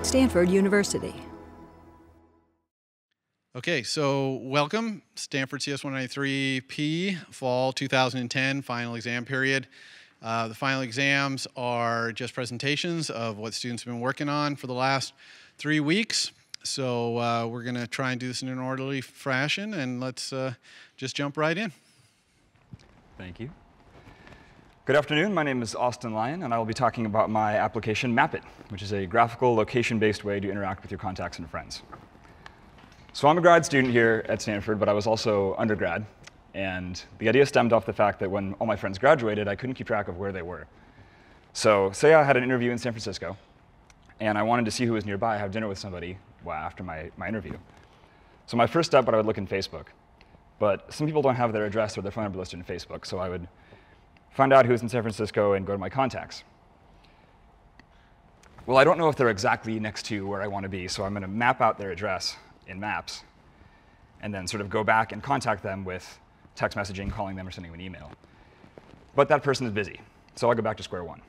Stanford University. Okay, so welcome, Stanford CS193P, fall 2010 final exam period. The final exams are just presentations of what students have been working on for the last 3 weeks. So we're going to try and do this in an orderly fashion, and let's just jump right in. Thank you. Good afternoon. My name is Austin Lyon, and I will be talking about my application Map It, which is a graphical, location-based way to interact with your contacts and friends. So I'm a grad student here at Stanford, but I was also undergrad. And the idea stemmed off the fact that when all my friends graduated, I couldn't keep track of where they were. So say I had an interview in San Francisco, and I wanted to see who was nearby, have dinner with somebody after my interview. So my first step, I would look in Facebook. But some people don't have their address or their phone number listed in Facebook, so I would find out who's in San Francisco and go to my contacts. Well, I don't know if they're exactly next to where I want to be, so I'm going to map out their address in Maps, and then sort of go back and contact them with text messaging, calling them, or sending them an email. But that person is busy, so I'll go back to square one.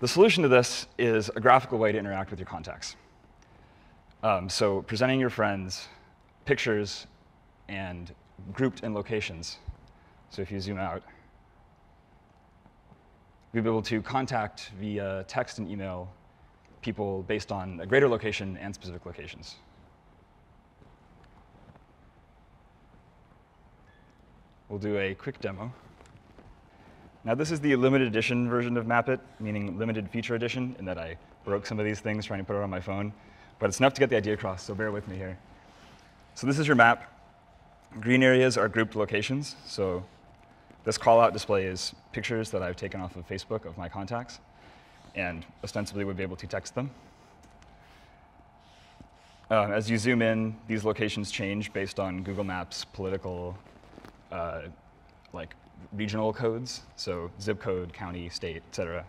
The solution to this is a graphical way to interact with your contacts. So presenting your friends pictures and grouped in locations. So if you zoom out, you'll be able to contact via text and email people based on a greater location and specific locations. We'll do a quick demo. Now, this is the limited edition version of Map It, meaning limited feature edition, in that I broke some of these things trying to put it on my phone. But it's enough to get the idea across, so bear with me here. So this is your map. Green areas are grouped locations. So this callout displays pictures that I've taken off of Facebook of my contacts, and ostensibly would be able to text them. As you zoom in, these locations change based on Google Maps political, like regional codes, so zip code, county, state, et cetera.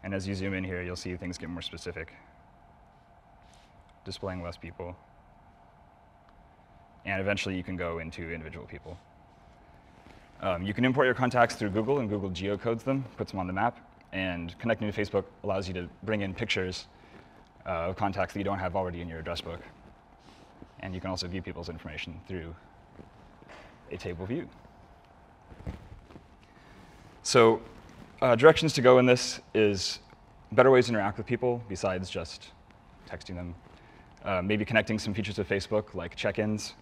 And as you zoom in here, you'll see things get more specific, displaying less people. And eventually, you can go into individual people. You can import your contacts through Google, and Google geocodes them, puts them on the map. And connecting to Facebook allows you to bring in pictures of contacts that you don't have already in your address book. And you can also view people's information through a table view. So directions to go in this is better ways to interact with people besides just texting them. Maybe connecting some features of Facebook, like check-ins.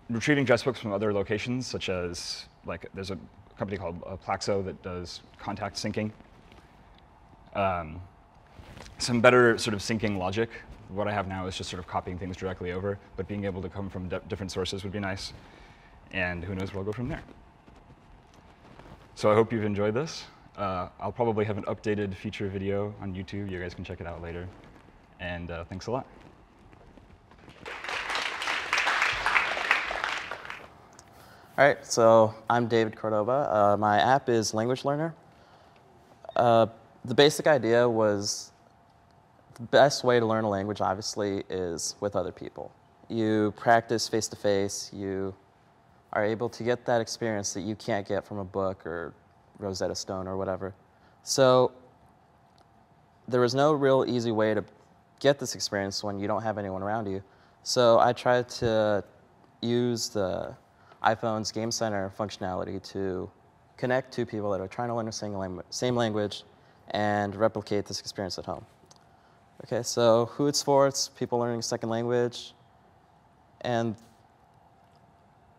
Retrieving address books from other locations, such as, like, there's a company called Plaxo that does contact syncing. Some better sort of syncing logic. What I have now is just sort of copying things directly over, but being able to come from different sources would be nice. And who knows where I'll go from there. So I hope you've enjoyed this. I'll probably have an updated feature video on YouTube. You guys can check it out later. And thanks a lot. All right, so I'm David Cordova. My app is Language Learner. The basic idea was the best way to learn a language, obviously, is with other people. You practice face-to-face. You are able to get that experience that you can't get from a book or Rosetta Stone or whatever. So there was no real easy way to get this experience when you don't have anyone around you. So I tried to use the iPhone's Game Center functionality to connect two people that are trying to learn the same language and replicate this experience at home. Okay, so who it's for, it's people learning a second language. And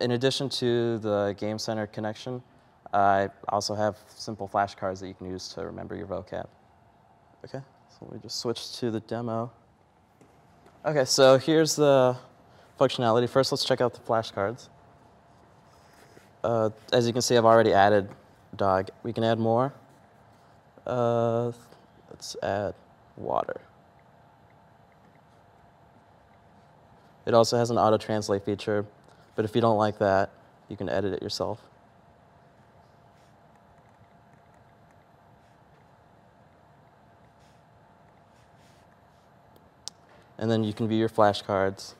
in addition to the Game Center connection, I also have simple flashcards that you can use to remember your vocab. Okay, so we just switch to the demo. Okay, so here's the functionality. First, let's check out the flashcards. As you can see, I've already added dog. We can add more. Let's add water. It also has an auto-translate feature, but if you don't like that, you can edit it yourself. And then you can view your flashcards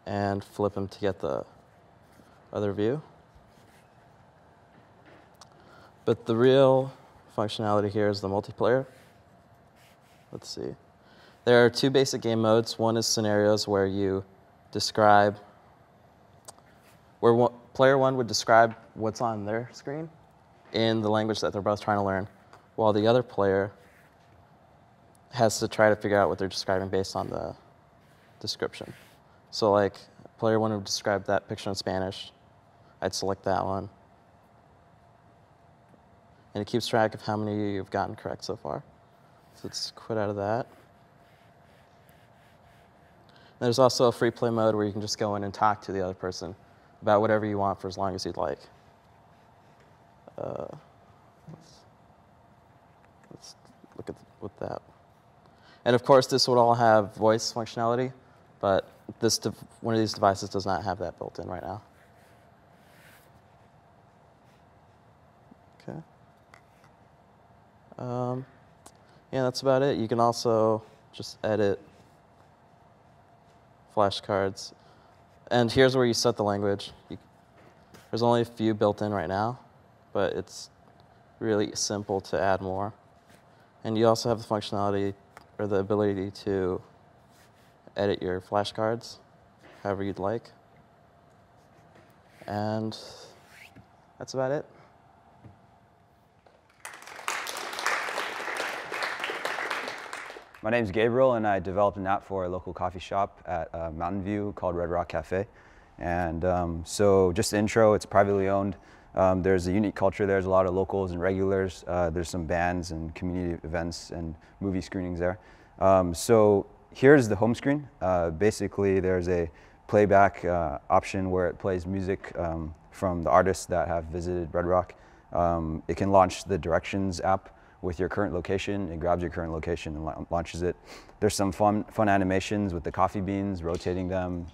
and flip them to get the other view. But the real functionality here is the multiplayer. Let's see. There are two basic game modes. One is scenarios where you describe, where player one would describe what's on their screen in the language that they're both trying to learn, while the other player has to try to figure out what they're describing based on the description. So like, player one would describe that picture in Spanish. I'd select that one. And it keeps track of how many you've gotten correct so far. So let's quit out of that. There's also a free play mode where you can just go in and talk to the other person about whatever you want for as long as you'd like. Let's look at with that. And of course, this would all have voice functionality, but one of these devices does not have that built in right now. Okay. Yeah, that's about it. You can also just edit flashcards. And here's where you set the language. There's only a few built in right now, but it's really simple to add more. And you also have the functionality or the ability to edit your flashcards however you'd like. And that's about it. My name's Gabriel, and I developed an app for a local coffee shop at Mountain View called Red Rock Cafe. And so just the intro, it's privately owned. There's a unique culture there. There's a lot of locals and regulars. There's some bands and community events and movie screenings there. So here's the home screen. Basically, there's a playback option where it plays music from the artists that have visited Red Rock. It can launch the directions app with your current location. It grabs your current location and launches it. There's some fun animations with the coffee beans, rotating them,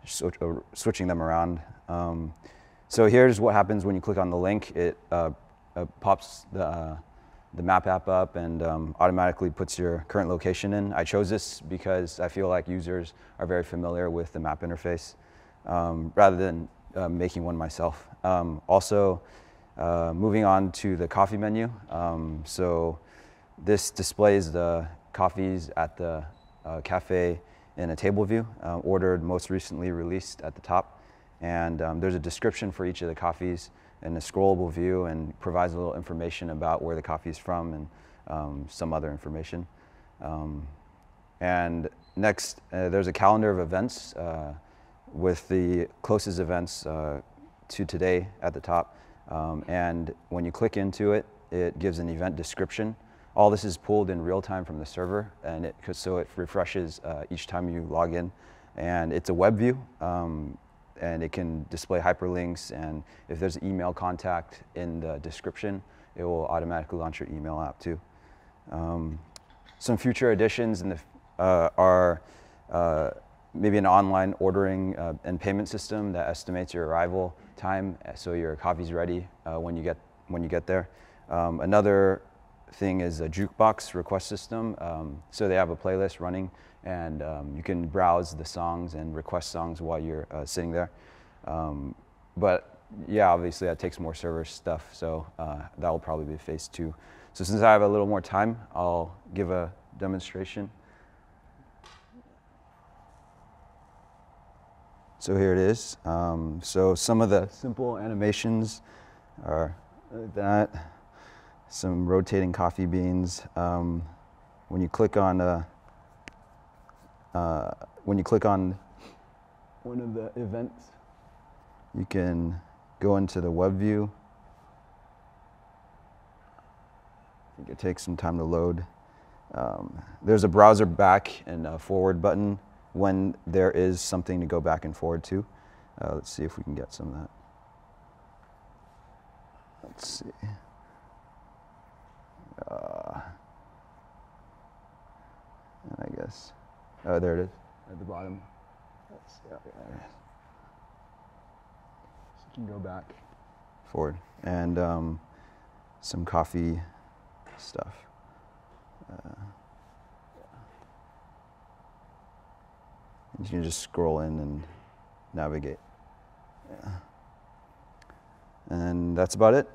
switching them around. So here's what happens when you click on the link. It pops the map app up and automatically puts your current location in. I chose this because I feel like users are very familiar with the map interface rather than making one myself. Also, moving on to the coffee menu. So this displays the coffees at the cafe in a table view, ordered, most recently released at the top. And there's a description for each of the coffees in a scrollable view and provides a little information about where the coffee is from and some other information. And next, there's a calendar of events with the closest events to today at the top. And when you click into it, it gives an event description. All this is pulled in real time from the server, and so it refreshes each time you log in. And it's a web view, and it can display hyperlinks. And if there's an email contact in the description, it will automatically launch your email app too. Some future additions are maybe an online ordering and payment system that estimates your arrival time, so your coffee's ready when you get there. Another thing is a jukebox request system. So they have a playlist running, and you can browse the songs and request songs while you're sitting there. But yeah, obviously that takes more server stuff, so that will probably be phase 2. So since I have a little more time, I'll give a demonstration. So here it is. So some of the simple animations are like that. Some rotating coffee beans. When you click on one of the events, you can go into the web view. I think it takes some time to load. There's a browser back and a forward button when there is something to go back and forward to. Let's see if we can get some of that. Let's see. I guess, oh, there it is, at the bottom. Let's see, there it is. So you can go back, forward, and some coffee stuff. You can just scroll in and navigate. Yeah. And that's about it.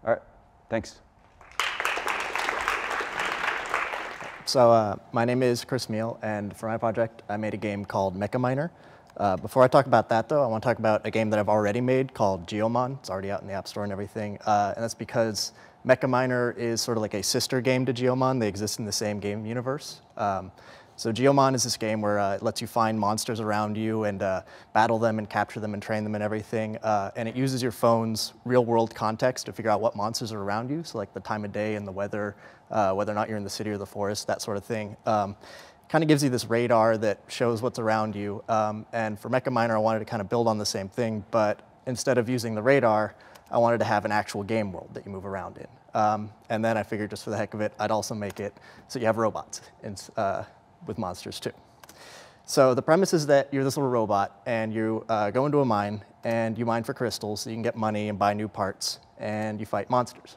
All right, Thanks. So my name is Chris Meal, and for my project, I made a game called Mecha Miner. Before I talk about that, though, I want to talk about a game that I've already made called Geomon. It's already out in the App Store and everything, and that's because Mecha Miner is sort of like a sister game to Geomon. They exist in the same game universe. So Geomon is this game where it lets you find monsters around you and battle them and capture them and train them and everything. And it uses your phone's real-world context to figure out what monsters are around you, so like the time of day and the weather, whether or not you're in the city or the forest, that sort of thing. Kind of gives you this radar that shows what's around you. And for Mecha Miner, I wanted to kind of build on the same thing, but instead of using the radar, I wanted to have an actual game world that you move around in. And then I figured just for the heck of it, I'd also make it so you have robots with monsters too. So the premise is that you're this little robot and you go into a mine and you mine for crystals so you can get money and buy new parts, and you fight monsters.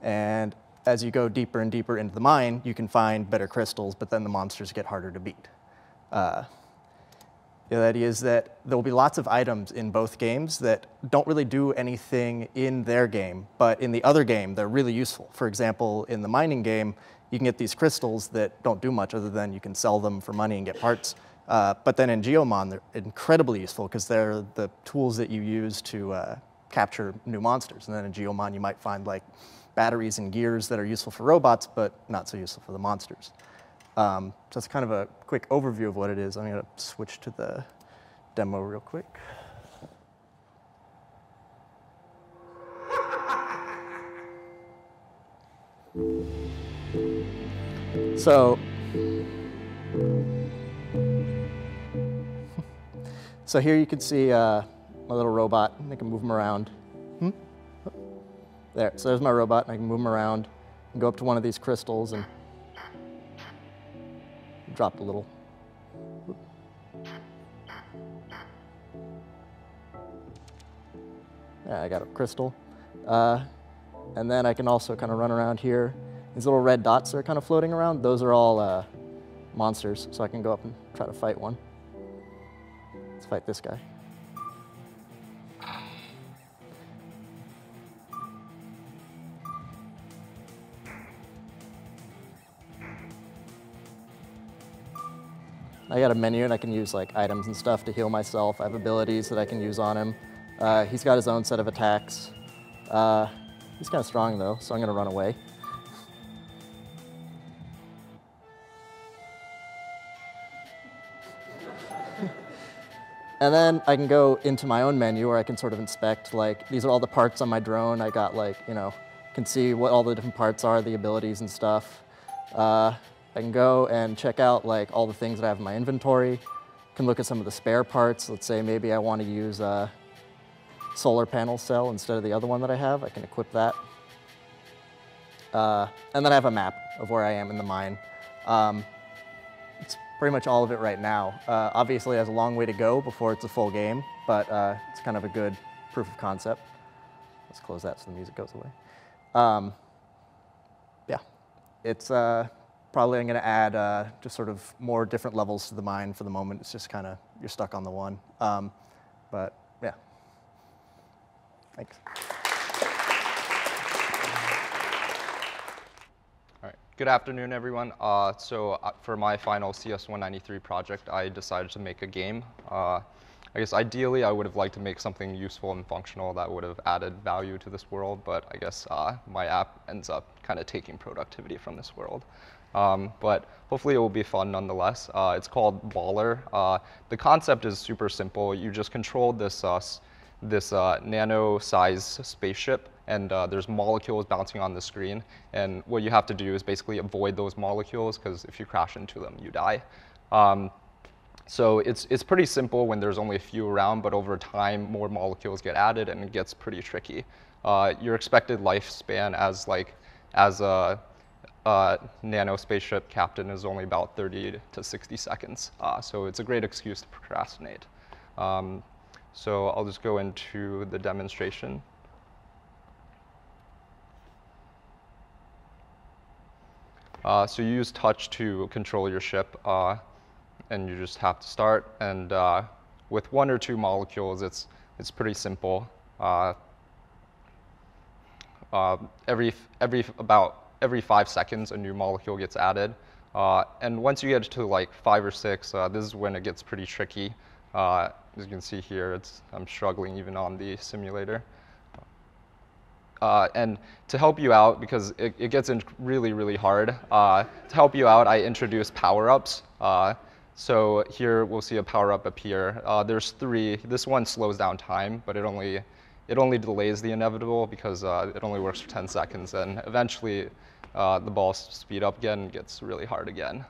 And as you go deeper and deeper into the mine, you can find better crystals, but then the monsters get harder to beat. The idea is that there will be lots of items in both games that don't really do anything in their game, but in the other game, they're really useful. For example, in the mining game, you can get these crystals that don't do much other than you can sell them for money and get parts. But then in Geomon, they're incredibly useful because they're the tools that you use to capture new monsters. And then in Geomon, you might find like batteries and gears that are useful for robots, but not so useful for the monsters. So that's kind of a quick overview of what it is. I'm going to switch to the demo real quick. So here you can see my little robot. I can move him around. There, so there's my robot, and I can move him around and go up to one of these crystals and drop a little. Yeah, I got a crystal. And then I can also kind of run around here. These little red dots that are kind of floating around, those are all monsters, so I can go up and try to fight one. Let's fight this guy. I got a menu and I can use like items and stuff to heal myself. I have abilities that I can use on him. He's got his own set of attacks. He's kind of strong though, so I'm gonna run away. And then I can go into my own menu where I can sort of inspect, like, these are all the parts on my drone. I got like, you know, can see what all the different parts are, the abilities and stuff. I can go and check out like all the things that I have in my inventory. Can look at some of the spare parts. Let's say maybe I want to use a solar panel cell instead of the other one that I have. I can equip that. And then I have a map of where I am in the mine. It's pretty much all of it right now. Obviously, it has a long way to go before it's a full game, but it's kind of a good proof of concept. Let's close that so the music goes away. Yeah, it's probably I'm going to add just sort of more different levels to the mine. For the moment, it's just kind of, you're stuck on the one. But yeah, thanks. Good afternoon, everyone. For my final CS193 project, I decided to make a game. I guess ideally, I would have liked to make something useful and functional that would have added value to this world, but I guess my app ends up kind of taking productivity from this world. But hopefully it will be fun nonetheless. It's called Baller. The concept is super simple. You just control this nano-sized spaceship, and there's molecules bouncing on the screen. And what you have to do is basically avoid those molecules, because if you crash into them, you die. So it's pretty simple when there's only a few around, but over time, more molecules get added, and it gets pretty tricky. Your expected lifespan as a nano spaceship captain is only about 30 to 60 seconds. So it's a great excuse to procrastinate. So I'll just go into the demonstration. So you use touch to control your ship, and you just have to start. And with one or two molecules, it's pretty simple. every 5 seconds, a new molecule gets added. And once you get to like 5 or 6, this is when it gets pretty tricky. As you can see here, I'm struggling even on the simulator. And to help you out, because it gets really, really hard, to help you out, I introduced power-ups. So here we'll see a power-up appear. There's 3. This one slows down time, but it only delays the inevitable because it only works for 10 seconds. And eventually, the balls speed up again and gets really hard again.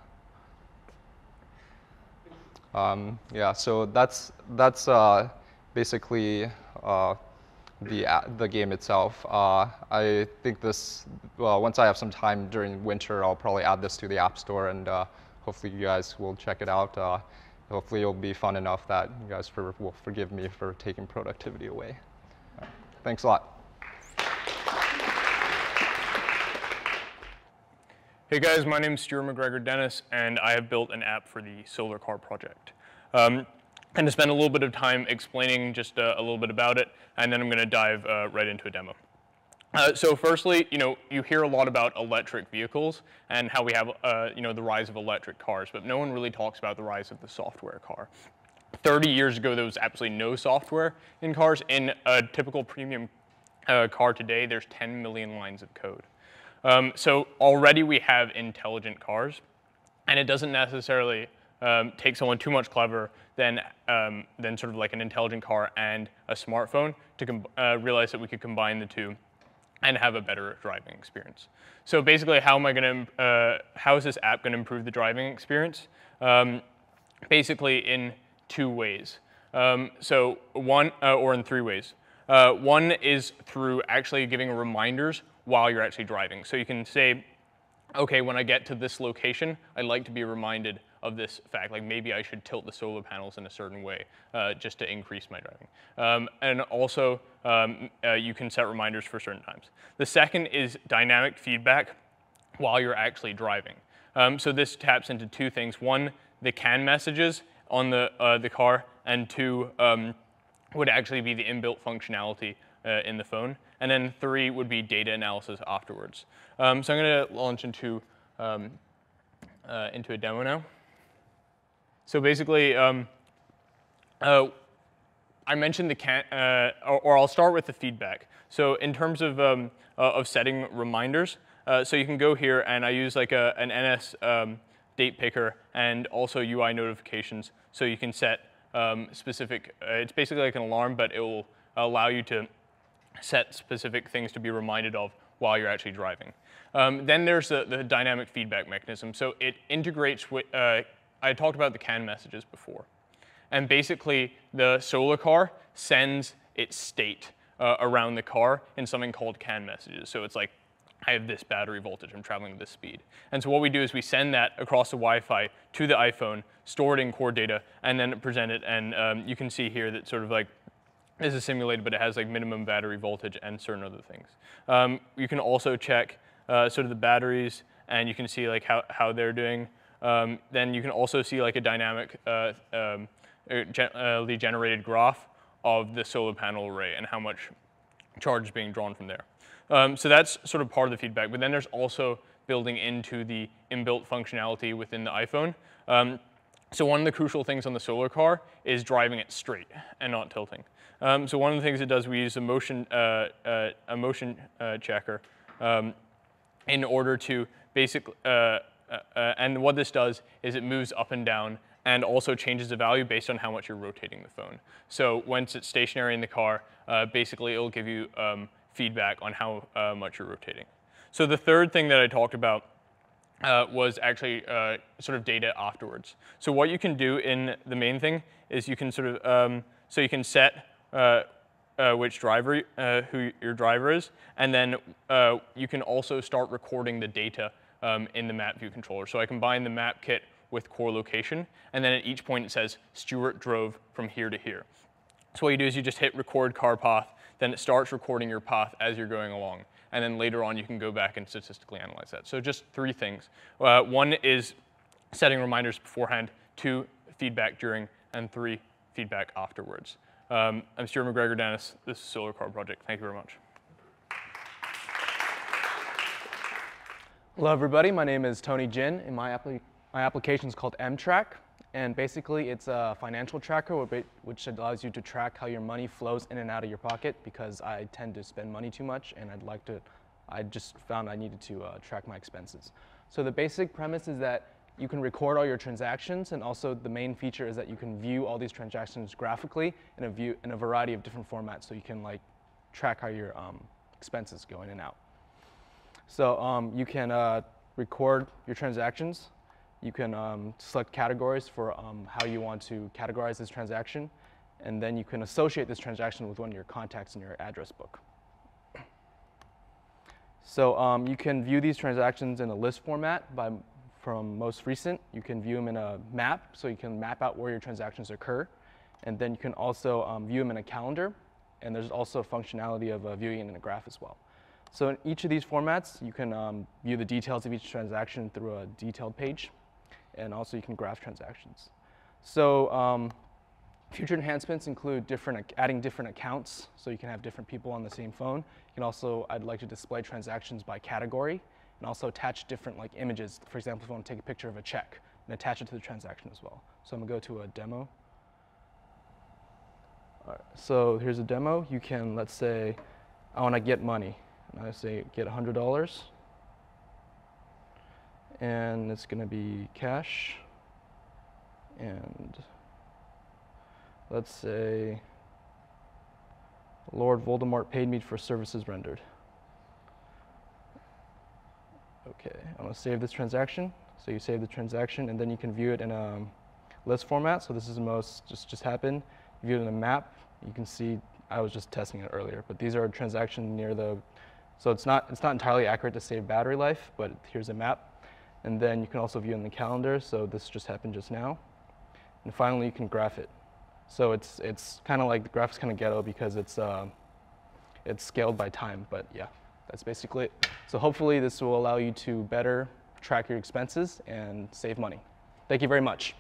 Yeah, so that's basically the game itself. I think this, once I have some time during winter, I'll probably add this to the App Store, and hopefully you guys will check it out. Hopefully it'll be fun enough that you guys will forgive me for taking productivity away. Thanks a lot. Hey guys, my name is Stuart McGregor Dennis, and I have built an app for the solar car project. And to spend a little bit of time explaining just a little bit about it, and then I'm going to dive right into a demo. So firstly, you hear a lot about electric vehicles and how we have the rise of electric cars, but no one really talks about the rise of the software car. 30 years ago, there was absolutely no software in cars. In a typical premium car today, there's 10 million lines of code. So already we have intelligent cars, and it doesn't necessarily take someone too much clever than sort of like an intelligent car and a smartphone to realize that we could combine the two and have a better driving experience. So basically, how is this app going to improve the driving experience? Basically, in 2 ways. So one, or in 3 ways. One is through actually giving reminders while you're actually driving. So you can say, okay, when I get to this location, I'd like to be reminded of this fact. Like maybe I should tilt the solar panels in a certain way just to increase my driving. And also, you can set reminders for certain times. The second is dynamic feedback while you're actually driving. So this taps into 2 things. 1, the CAN messages on the car, and 2, would actually be the inbuilt functionality in the phone. And then 3 would be data analysis afterwards. So I'm going to launch into a demo now. So basically, I mentioned the CAN, or I'll start with the feedback. So in terms of setting reminders, so you can go here, and I use like an NS date picker and also UI notifications. So you can set specific, it's basically like an alarm, but it will allow you to set specific things to be reminded of while you're actually driving. Then there's the dynamic feedback mechanism. So it integrates with, I talked about the CAN messages before. And basically, the solar car sends its state around the car in something called CAN messages. So it's like, I have this battery voltage, I'm traveling at this speed. And so what we do is we send that across the Wi-Fi to the iPhone, store it in core data, and then present it. And you can see here that sort of like, this is simulated, but it has like minimum battery voltage and certain other things. You can also check sort of the batteries, and you can see like how they're doing. Then you can also see like a dynamic generated graph of the solar panel array and how much charge is being drawn from there. So that's sort of part of the feedback. But then there's also building into the inbuilt functionality within the iPhone. So one of the crucial things on the solar car is driving it straight and not tilting. So one of the things it does, we use a motion checker in order to basically, and what this does is it moves up and down and also changes the value based on how much you're rotating the phone. So once it's stationary in the car, basically it'll give you feedback on how much you're rotating. So the third thing that I talked about was actually sort of data afterwards. So what you can do in the main thing is you can sort of, so you can set which driver, who your driver is, and then you can also start recording the data in the map view controller. So I combine the map kit with core location, and then at each point it says Stuart drove from here to here. So what you do is you just hit record car path, then it starts recording your path as you're going along. And then later on, you can go back and statistically analyze that. So just 3 things. 1 is setting reminders beforehand, 2, feedback during, and 3, feedback afterwards. I'm Stuart McGregor Dennis. This is Solar Car Project. Thank you very much. Hello everybody, my name is Tony Jin, and my application is called M-Track, and basically it's a financial tracker which allows you to track how your money flows in and out of your pocket, because I tend to spend money too much, and I just found I needed to track my expenses. So the basic premise is that you can record all your transactions, and also the main feature is that you can view all these transactions graphically in a variety of different formats, so you can like track how your expenses go in and out. So you can record your transactions. You can select categories for how you want to categorize this transaction, and then you can associate this transaction with one of your contacts in your address book. So you can view these transactions in a list format from most recent. You can view them in a map, so you can map out where your transactions occur, and then you can also view them in a calendar, and there's also functionality of viewing it in a graph as well. So in each of these formats, you can view the details of each transaction through a detailed page, and also you can graph transactions. So future enhancements include adding different accounts, so you can have different people on the same phone. You can also, I'd like to display transactions by category, and also attach different like images. For example, if I want to take a picture of a check and attach it to the transaction as well. So I'm going to go to a demo. All right, so here's a demo. You can, let's say, I want to get money. And I say get $100, and it's going to be cash, and let's say Lord Voldemort paid me for services rendered. Okay, I'm going to save this transaction. So you save the transaction, and then you can view it in a list format. So this is the most just happened. You view it in a map. You can see I was just testing it earlier, but these are transactions near the. So it's not entirely accurate to save battery life, but here's a map. And then you can also view in the calendar, so this just happened just now. And finally, you can graph it. So it's kind of like, the graph's kind of ghetto because it's scaled by time, but yeah, that's basically it. So hopefully this will allow you to better track your expenses and save money. Thank you very much.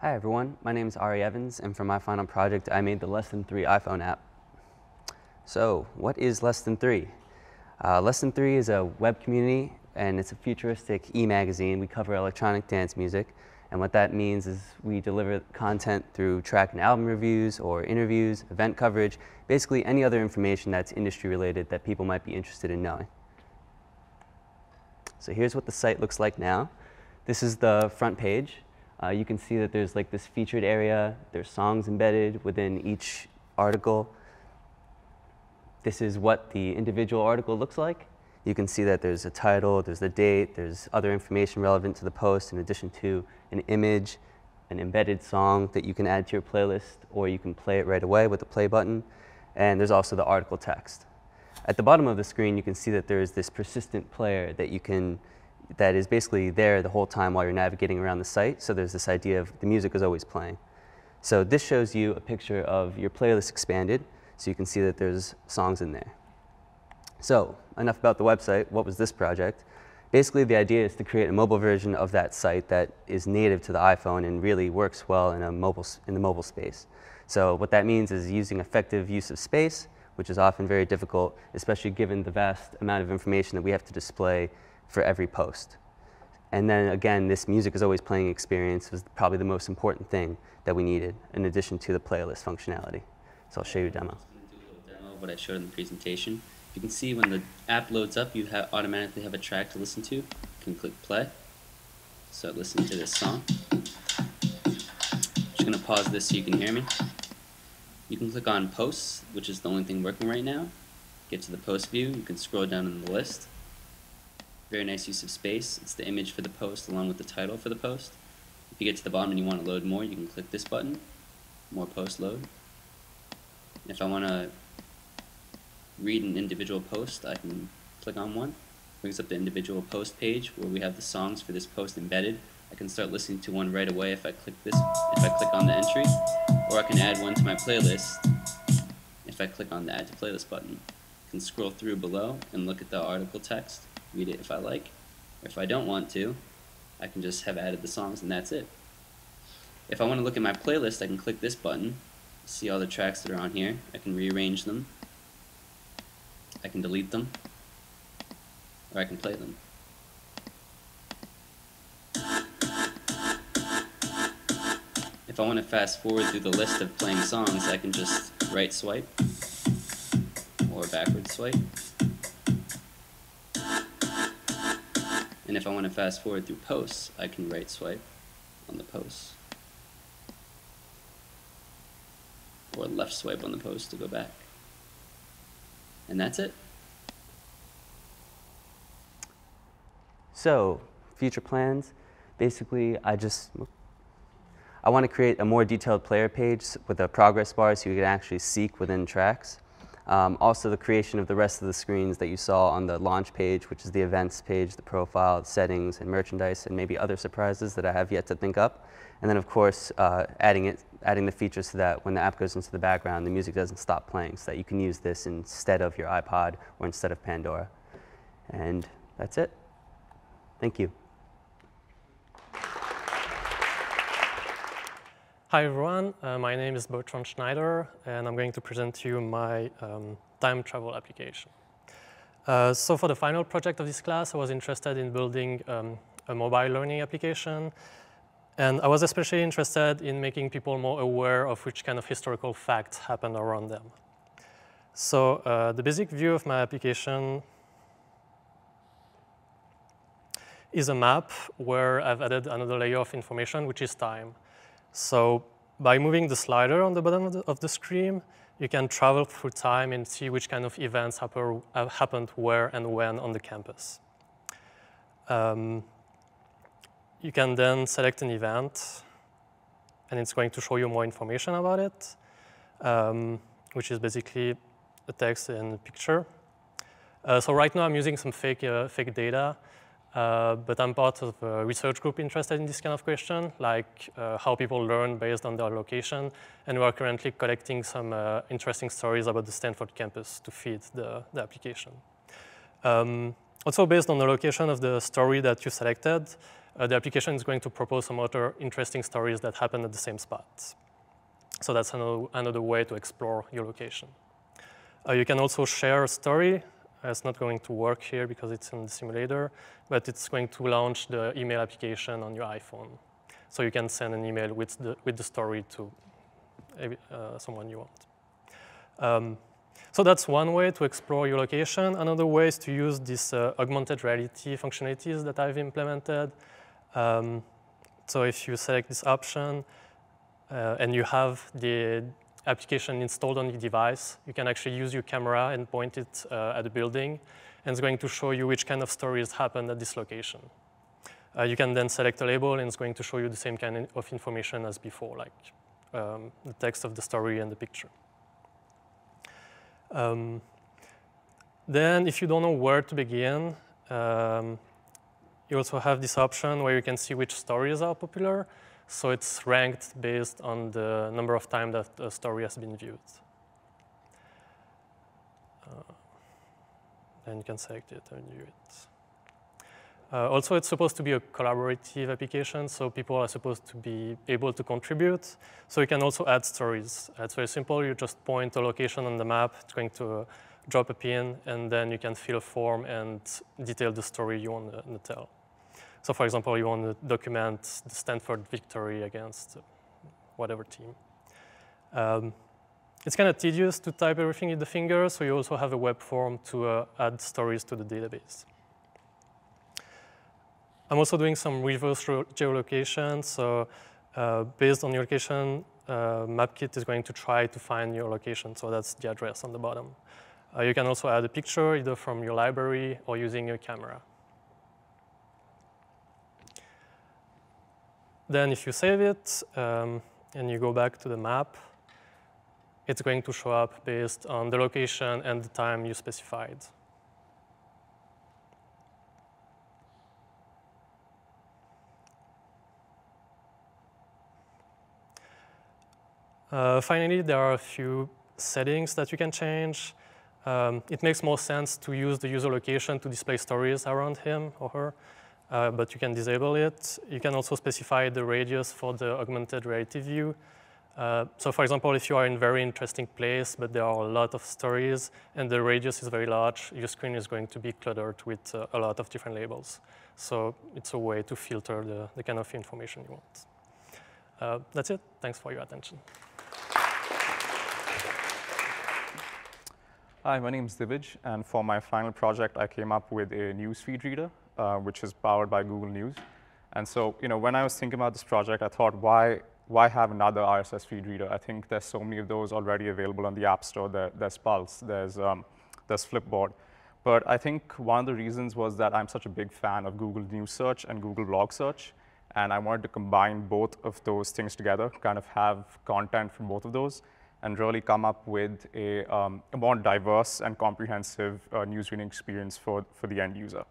Hi everyone, my name is Ari Evans, and for my final project, I made the Less Than 3 iPhone app. So, what is Less Than 3? Less Than 3 is a web community, and it's a futuristic e-magazine. We cover electronic dance music, and what that means is we deliver content through track and album reviews or interviews, event coverage, basically any other information that's industry related that people might be interested in knowing. So here's what the site looks like now. This is the front page. You can see that there's like this featured area. There's songs embedded within each article. This is what the individual article looks like. You can see that there's a title, there's the date, there's other information relevant to the post in addition to an image, an embedded song that you can add to your playlist, or you can play it right away with the play button. And there's also the article text. At the bottom of the screen, you can see that there is this persistent player that is basically there the whole time while you're navigating around the site. So there's this idea of the music is always playing. So this shows you a picture of your playlist expanded, so you can see that there's songs in there. So enough about the website. What was this project? Basically, the idea is to create a mobile version of that site that is native to the iPhone and really works well in the mobile space. So what that means is using effective use of space, which is often very difficult, especially given the vast amount of information that we have to display for every post. And then again, this music is always playing experience was probably the most important thing that we needed in addition to the playlist functionality. So I'll show you a demo. I'm going to do a little demo of what I showed in the presentation. You can see when the app loads up, you automatically have a track to listen to. You can click play. So listen to this song. I'm just going to pause this so you can hear me. You can click on posts, which is the only thing working right now. Get to the post view. You can scroll down in the list. Very nice use of space. It's the image for the post along with the title for the post. If you get to the bottom and you want to load more, you can click this button. More post load. If I want to read an individual post, I can click on one. Brings up the individual post page where we have the songs for this post embedded. I can start listening to one right away if I click on the entry, or I can add one to my playlist if I click on the Add to Playlist button. I can scroll through below and look at the article text, read it if I like, or if I don't want to, I can just have added the songs and that's it. If I want to look at my playlist, I can click this button, see all the tracks that are on here. I can rearrange them. I can delete them, or I can play them. If I want to fast forward through the list of playing songs, I can just right swipe or backward swipe. And if I want to fast forward through posts, I can right swipe on the posts or left swipe on the post to go back. And that's it. So, future plans. Basically, I want to create a more detailed player page with a progress bar so you can actually seek within tracks. Also, the creation of the rest of the screens that you saw on the launch page, which is the events page, the profile, the settings, and merchandise, and maybe other surprises that I have yet to think up. And then, of course, adding the features so that when the app goes into the background, the music doesn't stop playing, so that you can use this instead of your iPod or instead of Pandora. And that's it. Thank you. Hi everyone, my name is Bertrand Schneider, and I'm going to present to you my time travel application. So for the final project of this class, I was interested in building a mobile learning application, and I was especially interested in making people more aware of which kind of historical facts happen around them. So the basic view of my application is a map where I've added another layer of information, which is time. So by moving the slider on the bottom of the screen, you can travel through time and see which kind of events happened where and when on the campus. You can then select an event, and it's going to show you more information about it, which is basically a text and a picture. So right now I'm using some fake data. But I'm part of a research group interested in this kind of question, like how people learn based on their location. And we are currently collecting some interesting stories about the Stanford campus to feed the application. Also, based on the location of the story that you selected, the application is going to propose some other interesting stories that happen at the same spot. So that's another way to explore your location. You can also share a story. It's not going to work here because it's in the simulator, but it's going to launch the email application on your iPhone. So you can send an email with the story to someone you want. So that's one way to explore your location. Another way is to use these augmented reality functionalities that I've implemented. So if you select this option and you have the application installed on your device, you can actually use your camera and point it at the building, and it's going to show you which kind of stories happened at this location. You can then select a label, and it's going to show you the same kind of information as before, like the text of the story and the picture. Then, if you don't know where to begin, you also have this option where you can see which stories are popular. So it's ranked based on the number of times that a story has been viewed. Then you can select it and view it. Also, it's supposed to be a collaborative application, so people are supposed to be able to contribute. So you can also add stories. It's very simple. You just point a location on the map. It's going to drop a pin, and then you can fill a form and detail the story you want to tell. So for example, you want to document the Stanford victory against whatever team. It's kind of tedious to type everything in the finger, so you also have a web form to add stories to the database. I'm also doing some reverse geolocation. So based on your location, MapKit is going to try to find your location. So that's the address on the bottom. You can also add a picture either from your library or using your camera. Then if you save it and you go back to the map, it's going to show up based on the location and the time you specified. Finally, there are a few settings that you can change. It makes more sense to use the user location to display stories around him or her. But you can disable it. You can also specify the radius for the augmented reality view. So for example, if you are in a very interesting place, but there are a lot of stories and the radius is very large, your screen is going to be cluttered with a lot of different labels. So it's a way to filter the kind of information you want. That's it. Thanks for your attention. Hi, my name is Divij, and for my final project, I came up with a newsfeed reader, which is powered by Google News. And so, when I was thinking about this project, I thought, why have another RSS feed reader? I think there's so many of those already available on the App Store. There's Pulse, there's Flipboard. But I think one of the reasons was that I'm such a big fan of Google News Search and Google Blog Search, and I wanted to combine both of those things together, kind of have content from both of those, and really come up with a more diverse and comprehensive news reading experience for the end user.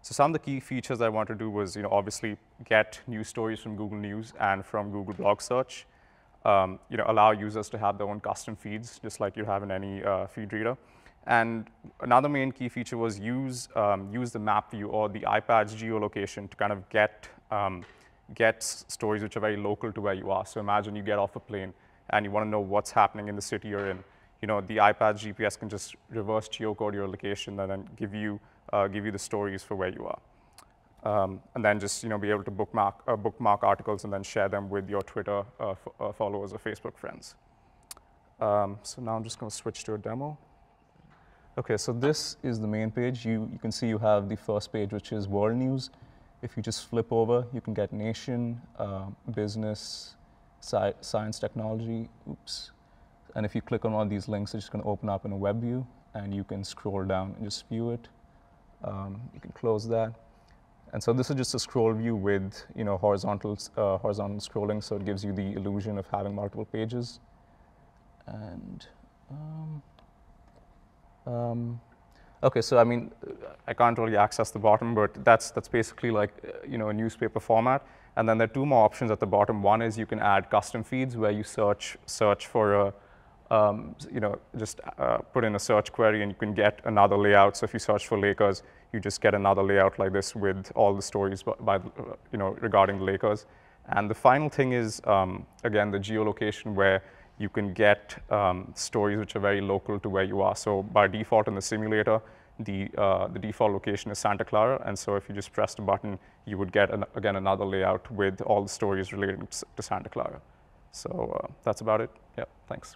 So some of the key features I wanted to do was, obviously get news stories from Google News and from Google Blog Search. Allow users to have their own custom feeds, just like you have in any feed reader. And another main key feature was use the map view or the iPad's geolocation to kind of get stories which are very local to where you are. So imagine you get off a plane and you want to know what's happening in the city you're in. The iPad's GPS can just reverse geocode your location and then give you the stories for where you are. And then just be able to bookmark articles and then share them with your Twitter followers or Facebook friends. So now I'm just going to switch to a demo. OK, so this is the main page. You can see you have the first page, which is world news. If you just flip over, you can get nation, business, science, technology, oops. And if you click on one of these links, it's just going to open up in a web view, and you can scroll down and just view it. You can close that. And so this is just a scroll view with horizontal scrolling, so it gives you the illusion of having multiple pages. And OK, so I mean, I can't really access the bottom, but that's basically like a newspaper format. And then there are two more options at the bottom. One is you can add custom feeds where you search for just put in a search query and you can get another layout. So if you search for Lakers, you just get another layout like this with all the stories regarding the Lakers. And the final thing is, again, the geolocation where you can get stories which are very local to where you are. So by default in the simulator, the default location is Santa Clara. And so if you just press the button, you would get, again, another layout with all the stories relating to Santa Clara. So that's about it. Yeah, thanks.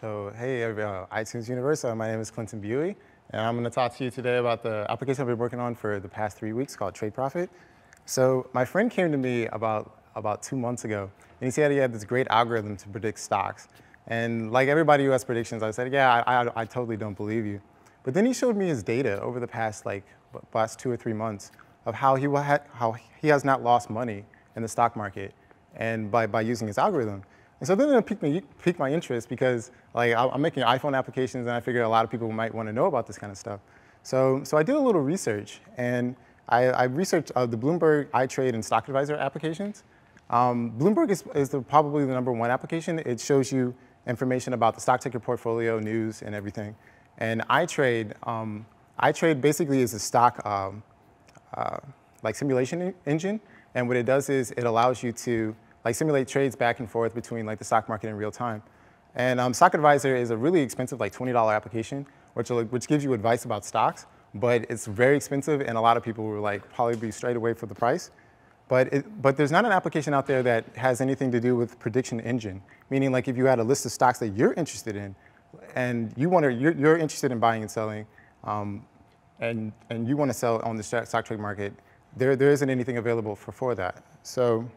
So hey, iTunes universe, my name is Clinton Buey, and I'm going to talk to you today about the application I've been working on for the past 3 weeks called Trade Profit. So my friend came to me about 2 months ago, and he said he had this great algorithm to predict stocks. And like everybody who has predictions, I said, yeah, I totally don't believe you. But then he showed me his data over the past 2 or 3 months of how he has not lost money in the stock market and by using his algorithm. And so then it piqued my interest because I'm making iPhone applications, and I figured a lot of people might want to know about this kind of stuff. So I did a little research, and I researched the Bloomberg, iTrade, and Stock Advisor applications. Bloomberg is probably the #1 application. It shows you information about the stock ticker portfolio, news, and everything. And iTrade basically is a stock simulation engine. And what it does is it allows you to simulate trades back and forth between the stock market in real time. And Stock Advisor is a really expensive $20 application, which gives you advice about stocks. But it's very expensive, and a lot of people will probably be straight away for the price. But there's not an application out there that has anything to do with prediction engine, meaning if you had a list of stocks that you're interested in, and you're interested in buying and selling, and you want to sell on the stock trade market, there isn't anything available for that. So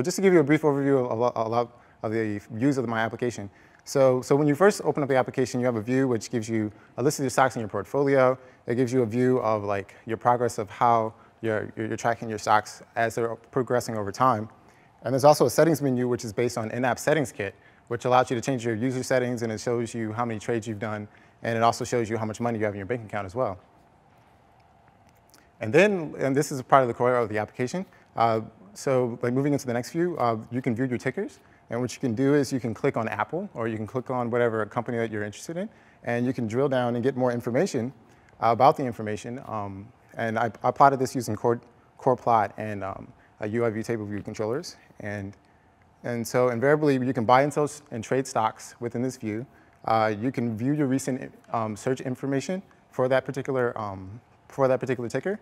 just to give you a brief overview of the views of my application. So when you first open up the application, you have a view which gives you a list of your stocks in your portfolio. It gives you a view of your progress of how you're tracking your stocks as they're progressing over time. And there's also a settings menu, which is based on in-app settings kit, which allows you to change your user settings, and it shows you how many trades you've done, and it also shows you how much money you have in your bank account as well. And this is part of the core of the application. So moving into the next view, you can view your tickers. And what you can do is you can click on Apple, or you can click on whatever company that you're interested in, and you can drill down and get more information about the information. And I plotted this using core plot and a UI view table view controllers. And so invariably, you can buy and sell and trade stocks within this view. You can view your recent search information for that particular ticker.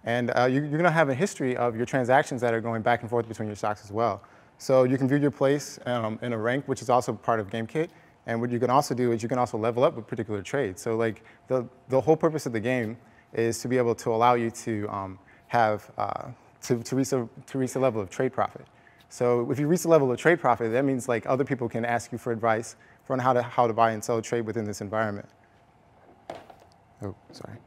And you're going to have a history of your transactions that are going back and forth between your stocks as well. So you can view your place in a rank, which is also part of GameKit. And what you can also do is you can also level up with particular trades. So like the whole purpose of the game is to be able to allow you to to reach the level of trade profit. So if you reach the level of trade profit, that means like other people can ask you for advice on how to buy and sell trade within this environment. Oh, sorry.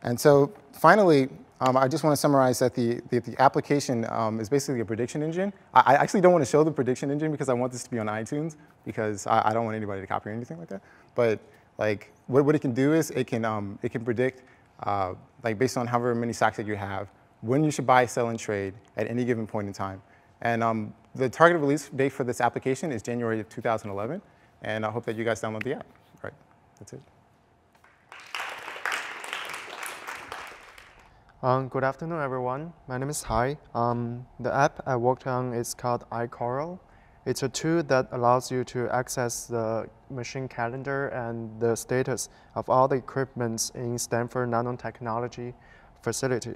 And so finally, I just want to summarize that the application is basically a prediction engine. I actually don't want to show the prediction engine because I want this to be on iTunes because I don't want anybody to copy or anything like that. But like what it can do is it can predict like based on however many stocks that you have when you should buy, sell, and trade at any given point in time. And the target release date for this application is January of 2011. And I hope that you guys download the app. All right, that's it. Good afternoon, everyone. My name is Hai. The app I worked on is called iCoral. It's a tool that allows you to access the machine calendar and the status of all the equipment in Stanford Nanotechnology facility.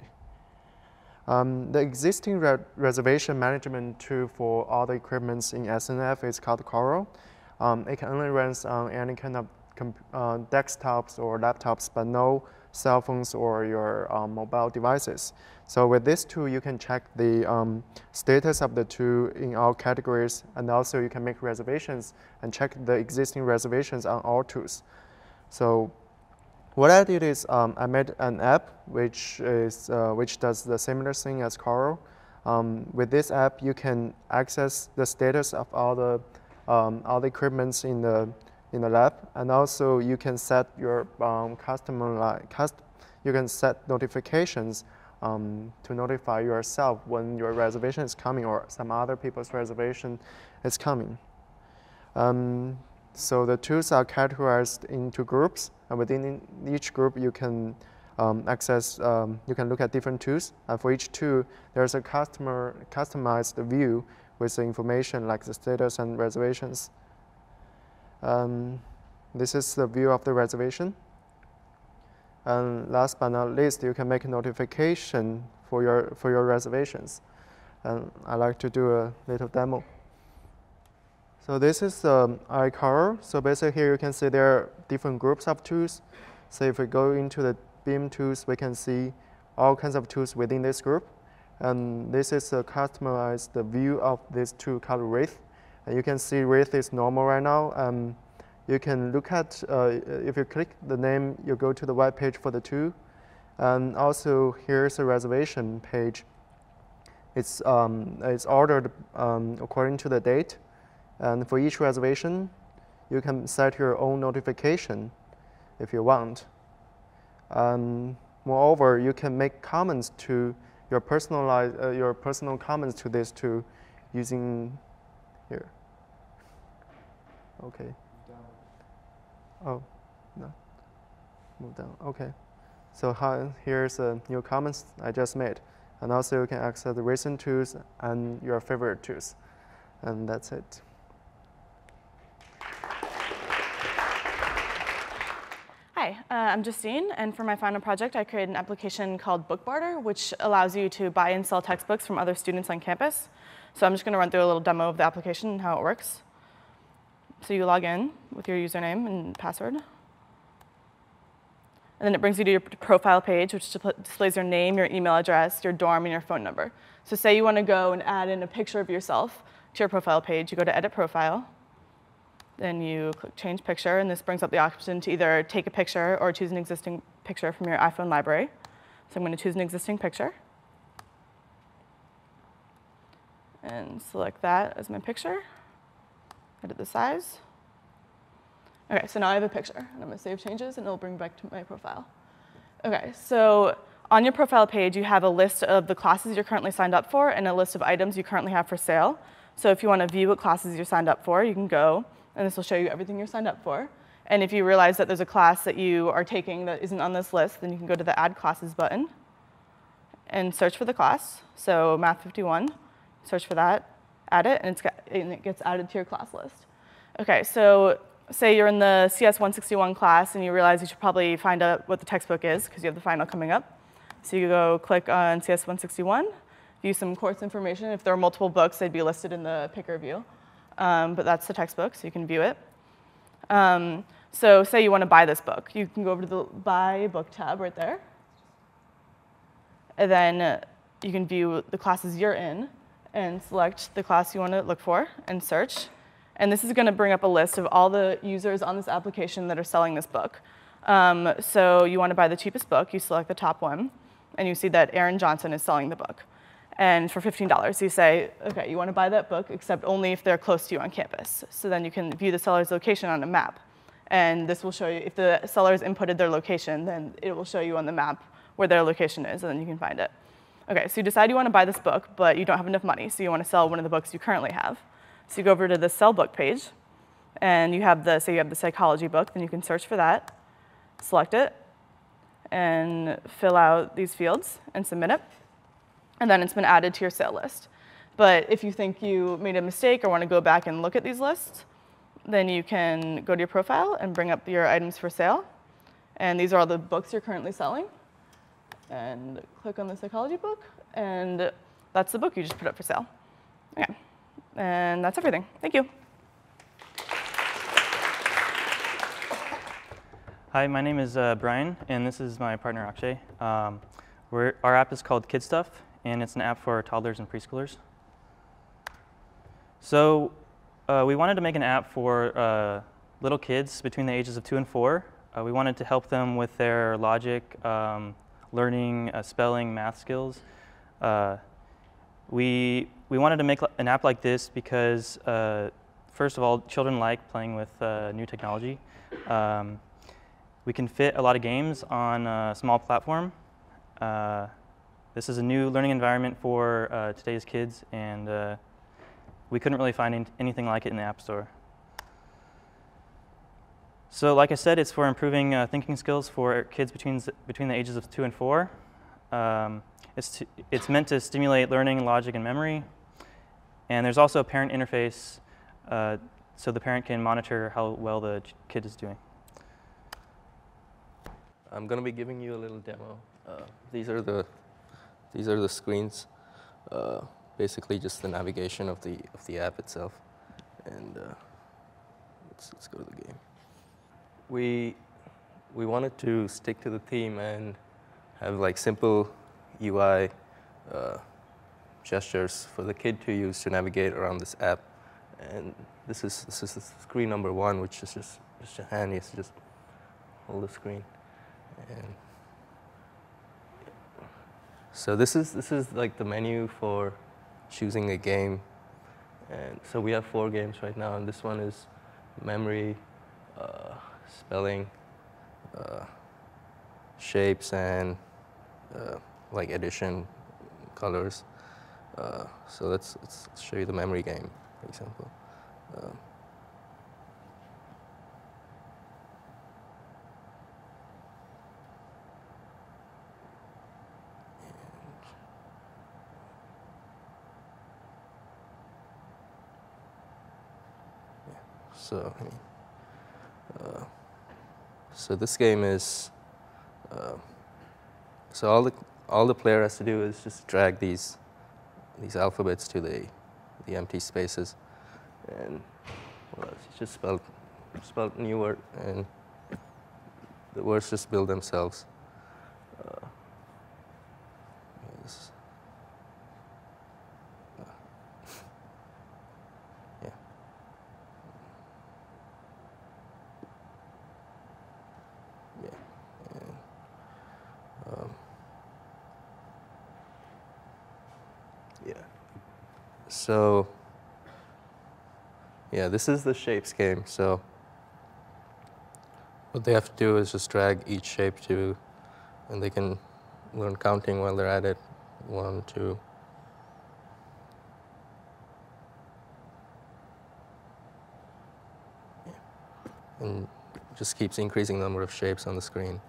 The existing reservation management tool for all the equipment in SNF is called Coral. It can only run on any kind of desktops or laptops, but no cell phones or your mobile devices. So with this tool, you can check the status of the tool in all categories, and also you can make reservations and check the existing reservations on all tools. So what I did is I made an app which does the similar thing as Coral. With this app, you can access the status of all the equipment in the lab, and also you can set your you can set notifications to notify yourself when your reservation is coming or some other people's reservation is coming. So the tools are categorized into groups, and within each group you can you can look at different tools. And for each tool, there's a customized view with the information like the status and reservations. This is the view of the reservation. And last but not least, you can make a notification for your reservations. And I like to do a little demo. So this is iCoral. So basically here you can see there are different groups of tools. So if we go into the BIM tools, we can see all kinds of tools within this group. And this is a customized view of this tool called Wraith. And you can see Wraith is normal right now. You can look at, if you click the name, you go to the web page for the tool. And also here's a reservation page. It's ordered according to the date. And for each reservation, you can set your own notification if you want. Moreover, you can make comments to your personal comments to this tool using here. Okay. Oh, no. Move down. Okay. So here's new comments I just made. And also you can access the recent tools and your favorite tools. And that's it. Hi, I'm Justine, and for my final project, I created an application called Book Barter, which allows you to buy and sell textbooks from other students on campus. So I'm just going to run through a little demo of the application and how it works. So you log in with your username and password. And then it brings you to your profile page, which displays your name, your email address, your dorm, and your phone number. So say you want to go and add in a picture of yourself to your profile page. You go to Edit Profile. Then you click Change Picture, and this brings up the option to either take a picture or choose an existing picture from your iPhone library. So I'm going to choose an existing picture. And select that as my picture. Edit the size. OK, so now I have a picture. And I'm going to save changes, and it'll bring me back to my profile. OK, so on your profile page, you have a list of the classes you're currently signed up for and a list of items you currently have for sale. So if you want to view what classes you're signed up for, you can go. And this will show you everything you're signed up for. And if you realize that there's a class that you are taking that isn't on this list, then you can go to the Add Classes button and search for the class. So Math 51, search for that, add it, and it gets added to your class list. OK, so say you're in the CS161 class, and you realize you should probably find out what the textbook is, because you have the final coming up. So you go click on CS161, view some course information. If there are multiple books, they'd be listed in the picker view. But that's the textbook, so you can view it. So say you want to buy this book. You can go over to the Buy Book tab right there. And then you can view the classes you're in and select the class you want to look for and search. And this is going to bring up a list of all the users on this application that are selling this book. So you want to buy the cheapest book. You select the top one. And you see that Aaron Johnson is selling the book. And for $15, you say, OK, you want to buy that book, except only if they're close to you on campus. So then you can view the seller's location on a map. And this will show you, if the seller's inputted their location, then it will show you on the map where their location is, and then you can find it. OK, so you decide you want to buy this book, but you don't have enough money, so you want to sell one of the books you currently have. So you go over to the Sell Book page, and you have say you have the psychology book, then you can search for that, select it, and fill out these fields and submit it. And then it's been added to your sale list. But if you think you made a mistake or want to go back and look at these lists, then you can go to your profile and bring up your items for sale. And these are all the books you're currently selling. And click on the psychology book, and that's the book you just put up for sale. Okay. And that's everything. Thank you. Hi, my name is Brian, and this is my partner Akshay. Our app is called Kid Stuff, and it's an app for toddlers and preschoolers. So we wanted to make an app for little kids between the ages of 2 and 4. We wanted to help them with their logic, learning, spelling, math skills. We wanted to make an app like this because, first of all, children like playing with new technology. We can fit a lot of games on a small platform. This is a new learning environment for today's kids, and we couldn't really find anything like it in the App Store. So like I said, it's for improving thinking skills for kids between the ages of 2 and 4. It's meant to stimulate learning, logic, and memory. And there's also a parent interface, so the parent can monitor how well the kid is doing. I'm going to be giving you a little demo. These are the screens, basically just the navigation of the app itself. And let's go to the game. We wanted to stick to the theme and have like simple UI gestures for the kid to use to navigate around this app. And this is screen number 1, which is just handy. It's just hold the screen. And so this is like the menu for choosing a game. And so we have 4 games right now, and this one is memory, spelling, shapes, and like addition, colors. So let's show you the memory game, for example. So this game is so all the player has to do is just drag these alphabets to the empty spaces, and well, it's just spelled new word, and the words just build themselves. So, yeah, this is the shapes game. So what they have to do is just drag each shape to, and they can learn counting while they're at it. 1, 2. And just keeps increasing the number of shapes on the screen.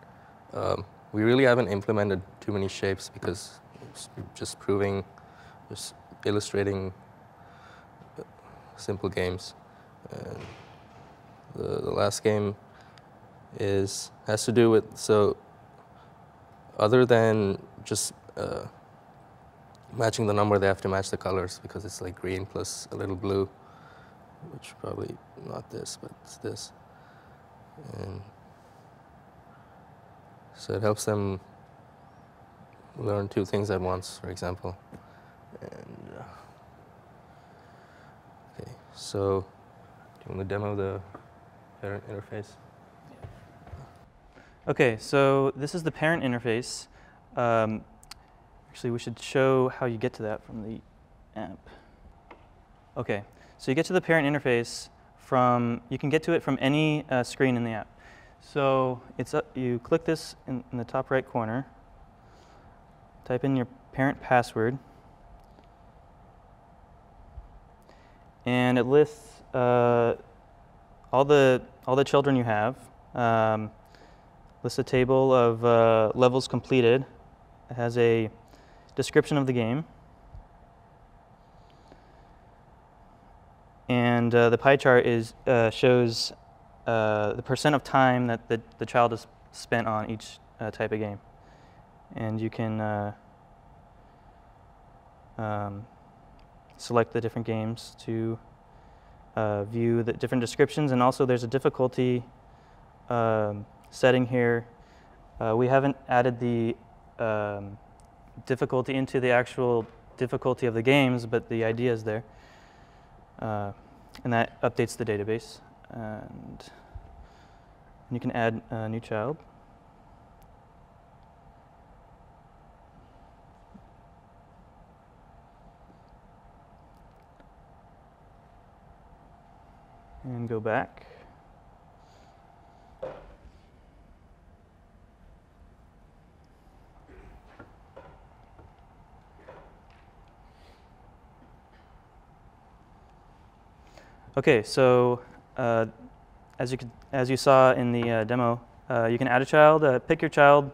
We really haven't implemented too many shapes because it's just illustrating simple games. And the last game has to do with, so other than just matching the number, they have to match the colors because it's like green plus a little blue, which probably not this, but it's this. And so it helps them learn two things at once, for example. And okay, so do you want to demo the parent interface? Okay, so this is the parent interface. Actually, we should show how you get to that from the app. Okay, so you get to the parent interface you can get to it from any screen in the app. So you click this in the top right corner, type in your parent password, and it lists all the children you have. Lists a table of levels completed. It has a description of the game. And the pie chart shows the percent of time that the child has spent on each type of game. And you can select the different games to view the different descriptions. And also there's a difficulty setting here. We haven't added the difficulty into the actual difficulty of the games, but the idea is there. And that updates the database. And you can add a new child. And go back. Okay, so as you saw in the demo, you can add a child, pick your child,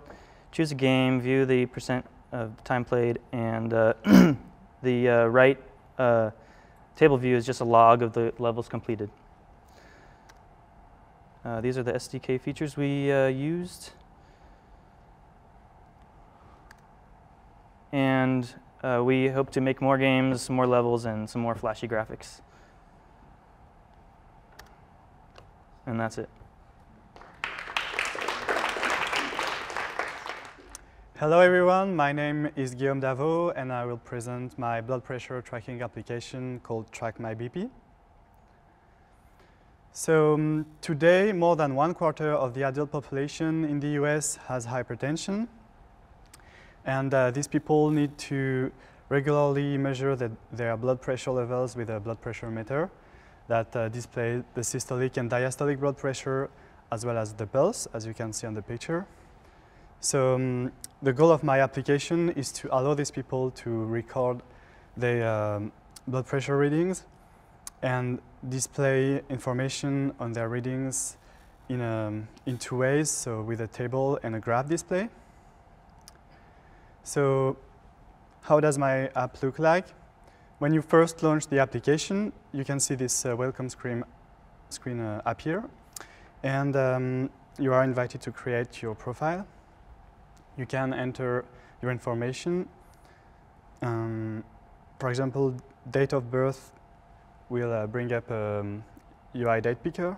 choose a game, view the percent of time played, and the right table view is just a log of the levels completed. These are the SDK features we used. And we hope to make more games, some more levels, and some more flashy graphics. And that's it. Hello everyone, my name is Guillaume Davot and I will present my blood pressure tracking application called Track My BP. So today, more than 1/4 of the adult population in the US has hypertension. And these people need to regularly measure their blood pressure levels with a blood pressure meter that displays the systolic and diastolic blood pressure as well as the pulse, as you can see on the picture. So the goal of my application is to allow these people to record their blood pressure readings and display information on their readings in two ways, so with a table and a graph display. So how does my app look like? When you first launch the application, you can see this welcome screen appear. And you are invited to create your profile. You can enter your information. For example, date of birth will bring up a UI date picker.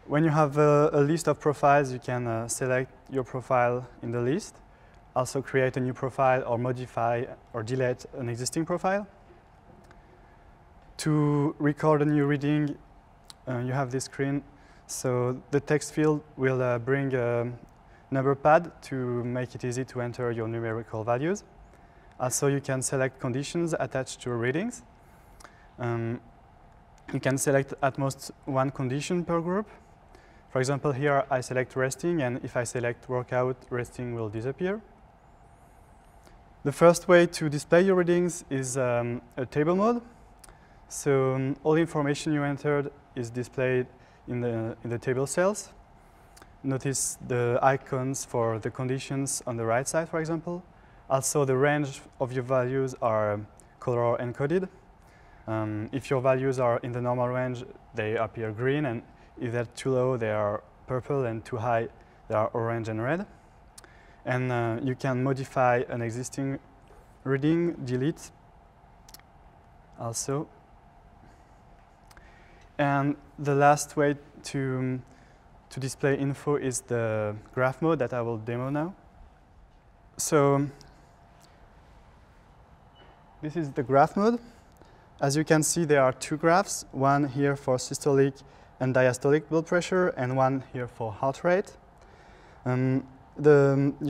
When you have a list of profiles, you can select your profile in the list. Also create a new profile or modify or delete an existing profile. To record a new reading, you have this screen. So the text field will bring a number pad to make it easy to enter your numerical values. Also, you can select conditions attached to your readings. You can select at most one condition per group. For example, here I select resting, and if I select workout, resting will disappear. The first way to display your readings is a table mode. So all information you entered is displayed in the table cells. Notice the icons for the conditions on the right side, for example. Also, the range of your values are color encoded. If your values are in the normal range, they appear green, and if they're too low, they are purple, and too high, they are orange and red. And you can modify an existing reading, delete also. And the last way to display info is the graph mode that I will demo now. So this is the graph mode. As you can see, there are two graphs, one here for systolic and diastolic blood pressure, and one here for heart rate. You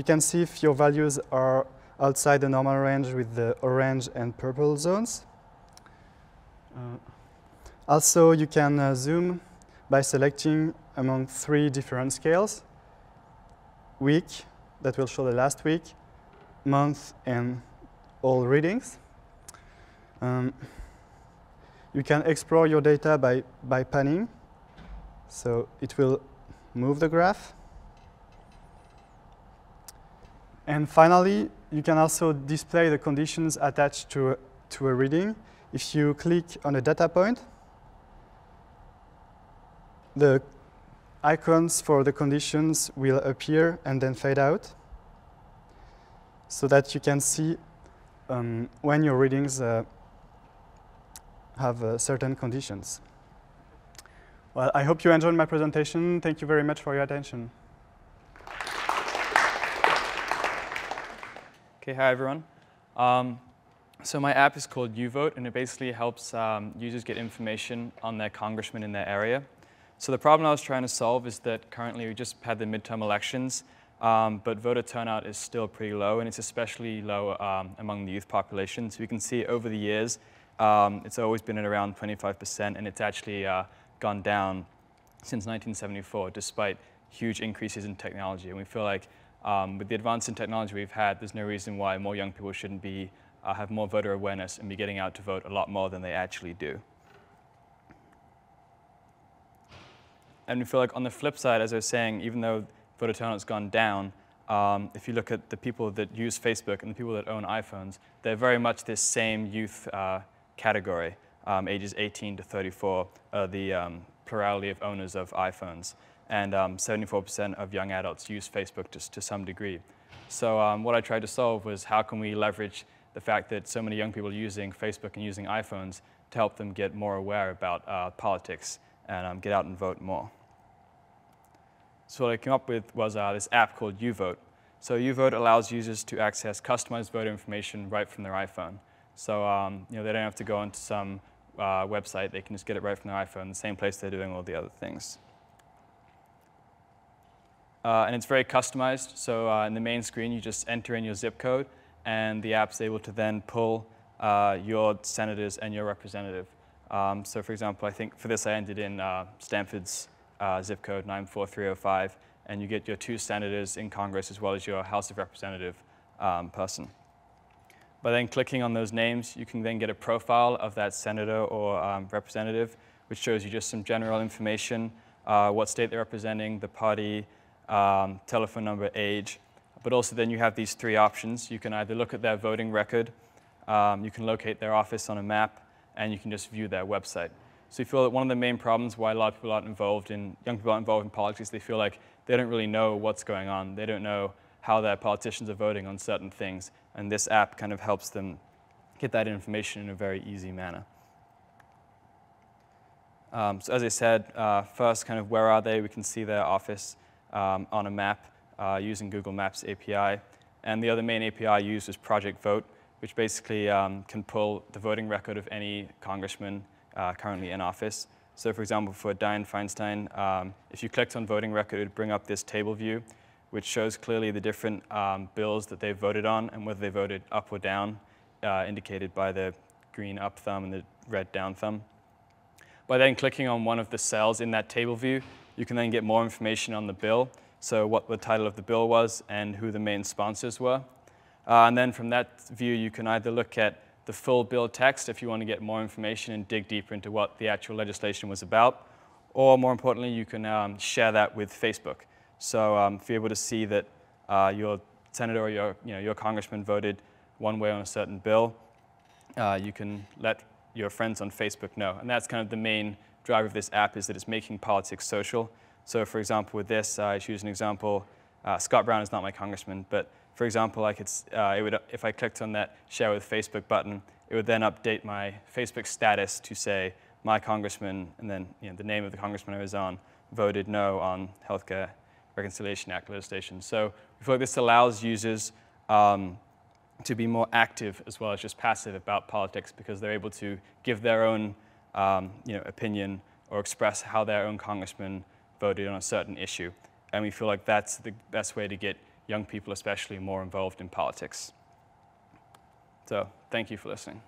can see if your values are outside the normal range with the orange and purple zones. Also, you can zoom by selecting among 3 different scales: week, that will show the last week, month, and all readings. You can explore your data by panning, so it will move the graph. And finally, you can also display the conditions attached to a reading. If you click on a data point, the icons for the conditions will appear and then fade out, so that you can see when your readings have certain conditions. Well, I hope you enjoyed my presentation. Thank you very much for your attention. Okay, hi everyone. So my app is called YouVote, and it basically helps users get information on their congressman in their area. So the problem I was trying to solve is that currently we just had the midterm elections, but voter turnout is still pretty low, and it's especially low among the youth population. So we can see over the years, it's always been at around 25%, and it's actually gone down since 1974, despite huge increases in technology. And we feel like with the advance in technology we've had, there's no reason why more young people shouldn't be have more voter awareness and be getting out to vote a lot more than they actually do. And we feel like on the flip side, as I was saying, even though voter turnout's gone down, if you look at the people that use Facebook and the people that own iPhones, they're very much this same youth category, ages 18 to 34, the plurality of owners of iPhones. And 74% of young adults use Facebook to some degree. So what I tried to solve was how can we leverage the fact that so many young people are using Facebook and using iPhones to help them get more aware about politics and get out and vote more. So what I came up with was this app called YouVote. So YouVote allows users to access customized voter information right from their iPhone. So they don't have to go onto some website. They can just get it right from their iPhone, the same place they're doing all the other things. And it's very customized. So in the main screen, you just enter in your zip code, and the app's able to then pull your senators and your representative. So for example, I think for this I entered in Stanford's zip code 94305, and you get your 2 senators in Congress as well as your House of Representative person. By then clicking on those names, you can then get a profile of that senator or representative, which shows you just some general information, what state they're representing, the party, telephone number, age. But also then you have these 3 options. You can either look at their voting record, you can locate their office on a map, and you can just view their website. So you feel that one of the main problems why a lot of people aren't involved in, young people aren't involved in politics, they feel like they don't really know what's going on. They don't know how their politicians are voting on certain things. And this app kind of helps them get that information in a very easy manner. So as I said, first kind of where are they? We can see their office on a map using Google Maps API. And the other main API used is Project Vote, which basically can pull the voting record of any congressman currently in office. So for example, for Dianne Feinstein, if you clicked on voting record, it would bring up this table view, which shows clearly the different bills that they voted on and whether they voted up or down, indicated by the green up thumb and the red down thumb. By then clicking on one of the cells in that table view, you can then get more information on the bill, so what the title of the bill was and who the main sponsors were. And then from that view, you can either look at the full bill text if you want to get more information and dig deeper into what the actual legislation was about, Or more importantly, you can share that with Facebook. So if you're able to see that your senator or your congressman voted one way on a certain bill, you can let your friends on Facebook know. And that's kind of the main driver of this app, is that it's making politics social. So for example, with this, I choose an example. Scott Brown is not my congressman, but for example, if I clicked on that share with Facebook button, it would then update my Facebook status to say, my congressman, and then the name of the congressman I was on, voted no on Healthcare Reconciliation Act legislation. So we feel like this allows users to be more active as well as just passive about politics, because they're able to give their own opinion or express how their own congressman voted on a certain issue. And we feel like that's the best way to get young people especially more involved in politics. So thank you for listening.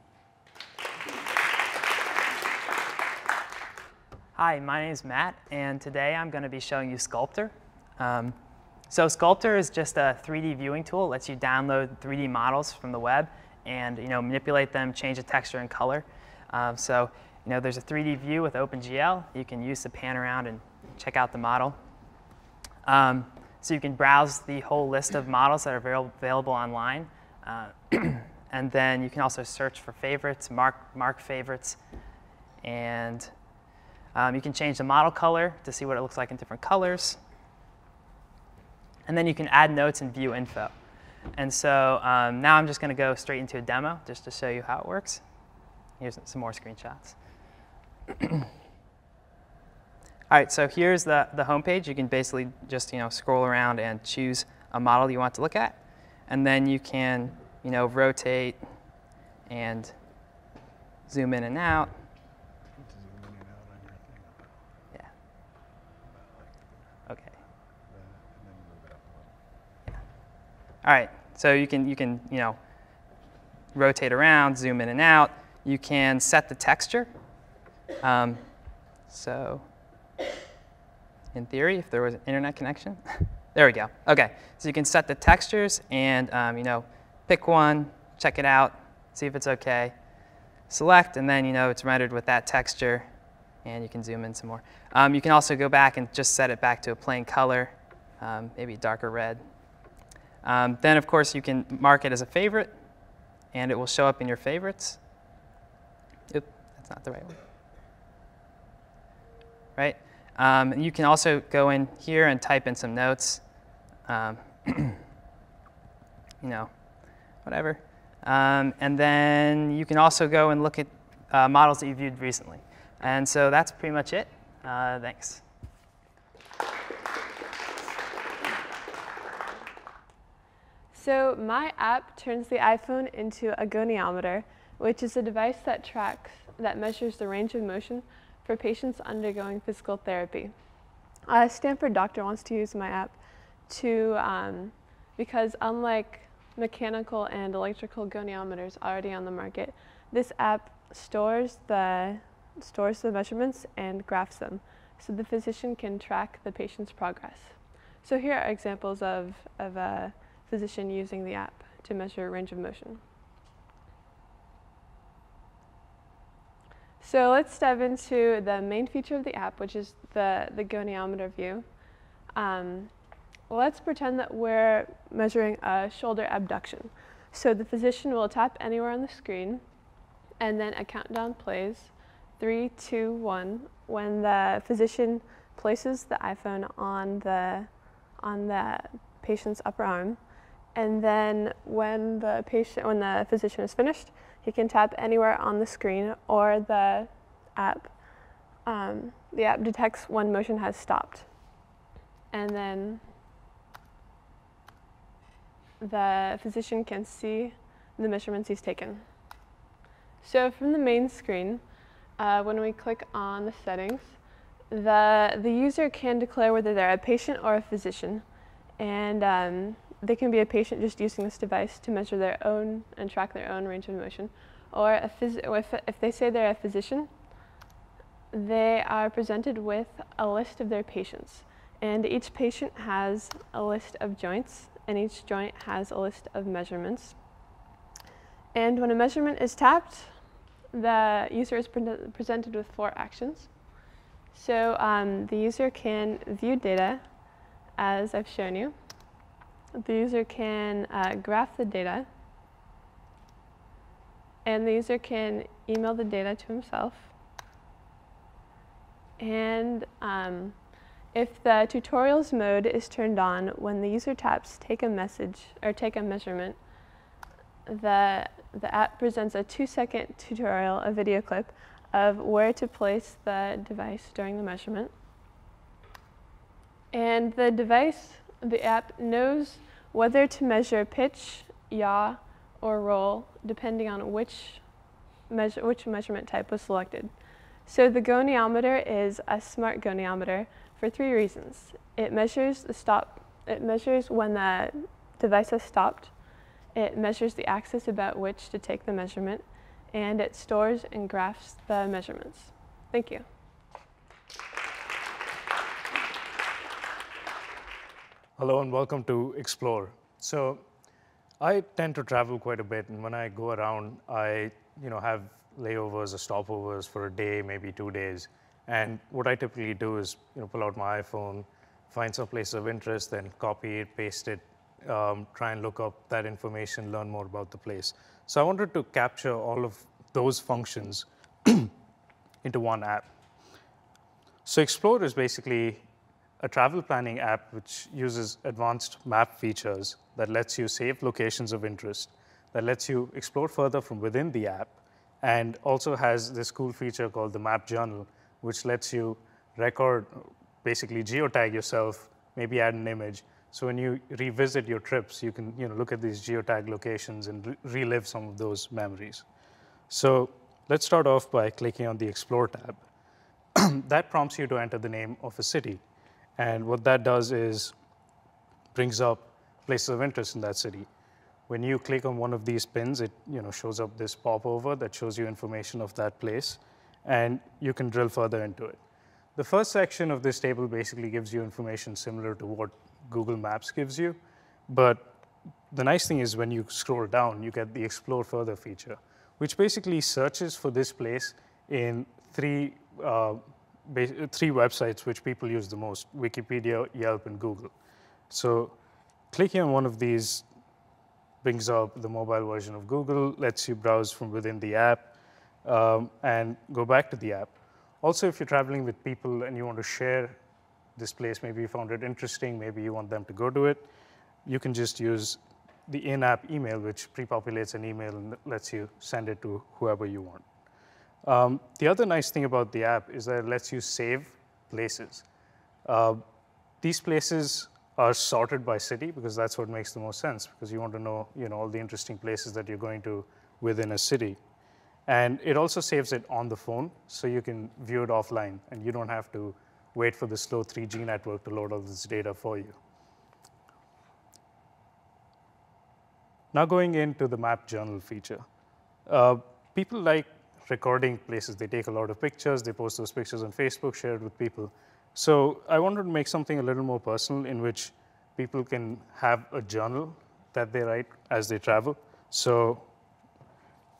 Hi, my name is Matt, and today I'm going to be showing you Sculptor. So Sculptor is just a 3D viewing tool. It lets you download 3D models from the web and manipulate them, change the texture and color. So there's a 3D view with OpenGL. You can use to pan around and check out the model. So you can browse the whole list of models that are available online. And then you can also search for favorites, mark favorites, and you can change the model color to see what it looks like in different colors. And then you can add notes and view info. And so now I'm just going to go straight into a demo just to show you how it works. Here's some more screenshots. All right, so here's the home page. You can basically just scroll around and choose a model you want to look at. And then you can rotate and zoom in and out. Yeah. Okay. Yeah. All right, so you can rotate around, zoom in and out. You can set the texture. So in theory, if there was an internet connection, there we go. Okay, so you can set the textures and pick one, check it out, see if it's okay. Select, and then it's rendered with that texture, and you can zoom in some more. You can also go back and just set it back to a plain color, maybe darker red. Then, of course, you can mark it as a favorite, and it will show up in your favorites. Oop, that's not the right one. Right? And you can also go in here and type in some notes, whatever. And then you can also go and look at models that you viewed recently. And so that's pretty much it. Thanks. So my app turns the iPhone into a goniometer, which is a device that measures the range of motion for patients undergoing physical therapy. A Stanford doctor wants to use my app because unlike mechanical and electrical goniometers already on the market, this app stores the measurements and graphs them, so the physician can track the patient's progress. So here are examples of a physician using the app to measure range of motion. So let's dive into the main feature of the app, which is the goniometer view. Let's pretend that we're measuring a shoulder abduction. So the physician will tap anywhere on the screen, and then a countdown plays, 3, 2, 1, when the physician places the iPhone on the patient's upper arm. And then when the physician is finished, he can tap anywhere on the screen or the app. The app detects when motion has stopped. And then the physician can see the measurements he's taken. So from the main screen, when we click on the settings, the user can declare whether they're a patient or a physician. And they can be a patient just using this device to measure their own and track their own range of motion. Or if they say they're a physician, they are presented with a list of their patients. And each patient has a list of joints, and each joint has a list of measurements. And when a measurement is tapped, the user is presented with 4 actions. So the user can view data, as I've shown you. The user can graph the data. And the user can email the data to himself. And if the tutorials mode is turned on, when the user taps take a message or take a measurement, the app presents a 2-second tutorial, a video clip, of where to place the device during the measurement. And the device, the app, knows whether to measure pitch, yaw, or roll, depending on which measurement type was selected. So the goniometer is a smart goniometer for 3 reasons. It measures when the device has stopped. It measures the axis about which to take the measurement, and it stores and graphs the measurements. Thank you. Hello and welcome to Explore. So I tend to travel quite a bit, and when I go around, I have layovers or stopovers for a day, maybe 2 days. And what I typically do is pull out my iPhone, find some place of interest, then copy it, paste it, try and look up that information, learn more about the place. So I wanted to capture all of those functions into one app. So Explore is basically a travel planning app which uses advanced map features that lets you save locations of interest, that lets you explore further from within the app, and also has this cool feature called the Map Journal, which lets you record, basically geotag yourself, maybe add an image. So when you revisit your trips, you can look at these geotag locations and relive some of those memories. So let's start off by clicking on the Explore tab. That prompts you to enter the name of a city. And what that does is brings up places of interest in that city. When you click on one of these pins, it shows up this popover that shows you information of that place, and you can drill further into it. The first section of this table basically gives you information similar to what Google Maps gives you, but the nice thing is when you scroll down, you get the Explore Further feature, which basically searches for this place in three websites which people use the most: Wikipedia, Yelp, and Google. So clicking on one of these brings up the mobile version of Google, lets you browse from within the app, and go back to the app. Also, if you're traveling with people and you want to share this place, maybe you found it interesting, maybe you want them to go to it, you can just use the in-app email, which pre-populates an email and lets you send it to whoever you want. The other nice thing about the app is that it lets you save places. These places are sorted by city because that's what makes the most sense, because you want to know, all the interesting places that you're going to within a city. And it also saves it on the phone, so you can view it offline, and you don't have to wait for the slow 3G network to load all this data for you. Now going into the Map Journal feature. People like recording places. They take a lot of pictures, they post those pictures on Facebook, share it with people. So I wanted to make something a little more personal in which people can have a journal that they write as they travel. So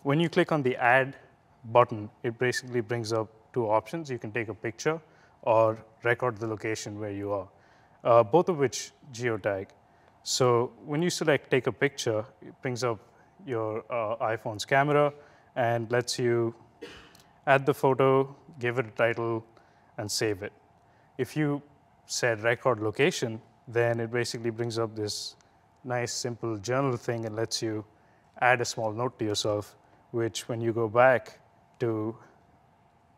when you click on the Add button, it basically brings up 2 options. You can take a picture or record the location where you are, both of which geotag. So when you select Take a Picture, it brings up your iPhone's camera and lets you add the photo, give it a title, and save it. If you said Record Location, then it basically brings up this nice, simple journal thing and lets you add a small note to yourself, which when you go back to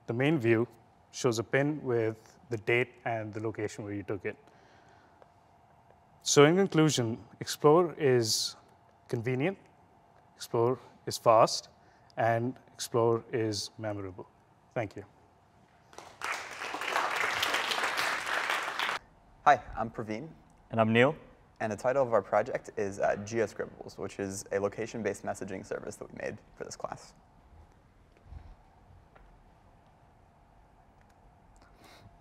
the main view, shows a pin with the date and the location where you took it. So in conclusion, Explore is convenient, Explore is fast, and Explore is memorable. Thank you. Hi, I'm Praveen. And I'm Neil. And the title of our project is GeoScribbles, which is a location-based messaging service that we made for this class.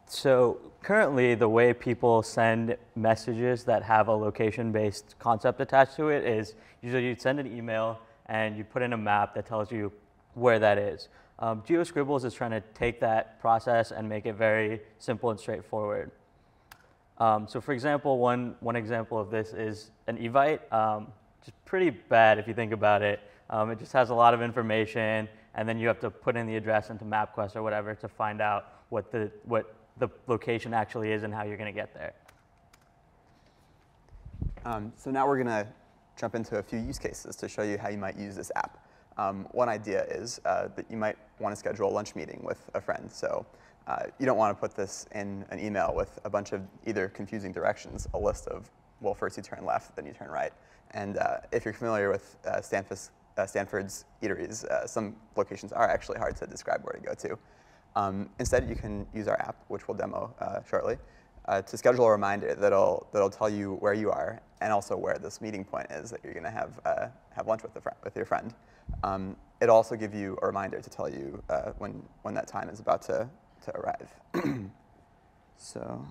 So currently, the way people send messages that have a location-based concept attached to it is usually you'd send an email and you put in a map that tells you where that is. GeoScribbles is trying to take that process and make it very simple and straightforward. So for example, one example of this is an Evite, which is pretty bad if you think about it. It just has a lot of information, and then you have to put in the address into MapQuest or whatever to find out what the location actually is and how you're going to get there. So now we're going to jump into a few use cases to show you how you might use this app. One idea is that you might want to schedule a lunch meeting with a friend. So you don't want to put this in an email with a bunch of either confusing directions, a list of, well, first you turn left, then you turn right. And if you're familiar with Stanford's eateries, some locations are actually hard to describe where to go to. Instead, you can use our app, which we'll demo shortly, to schedule a reminder that'll tell you where you are and also where this meeting point is that you're going to have lunch with your friend. It'll also give you a reminder to tell you when that time is about to arrive. So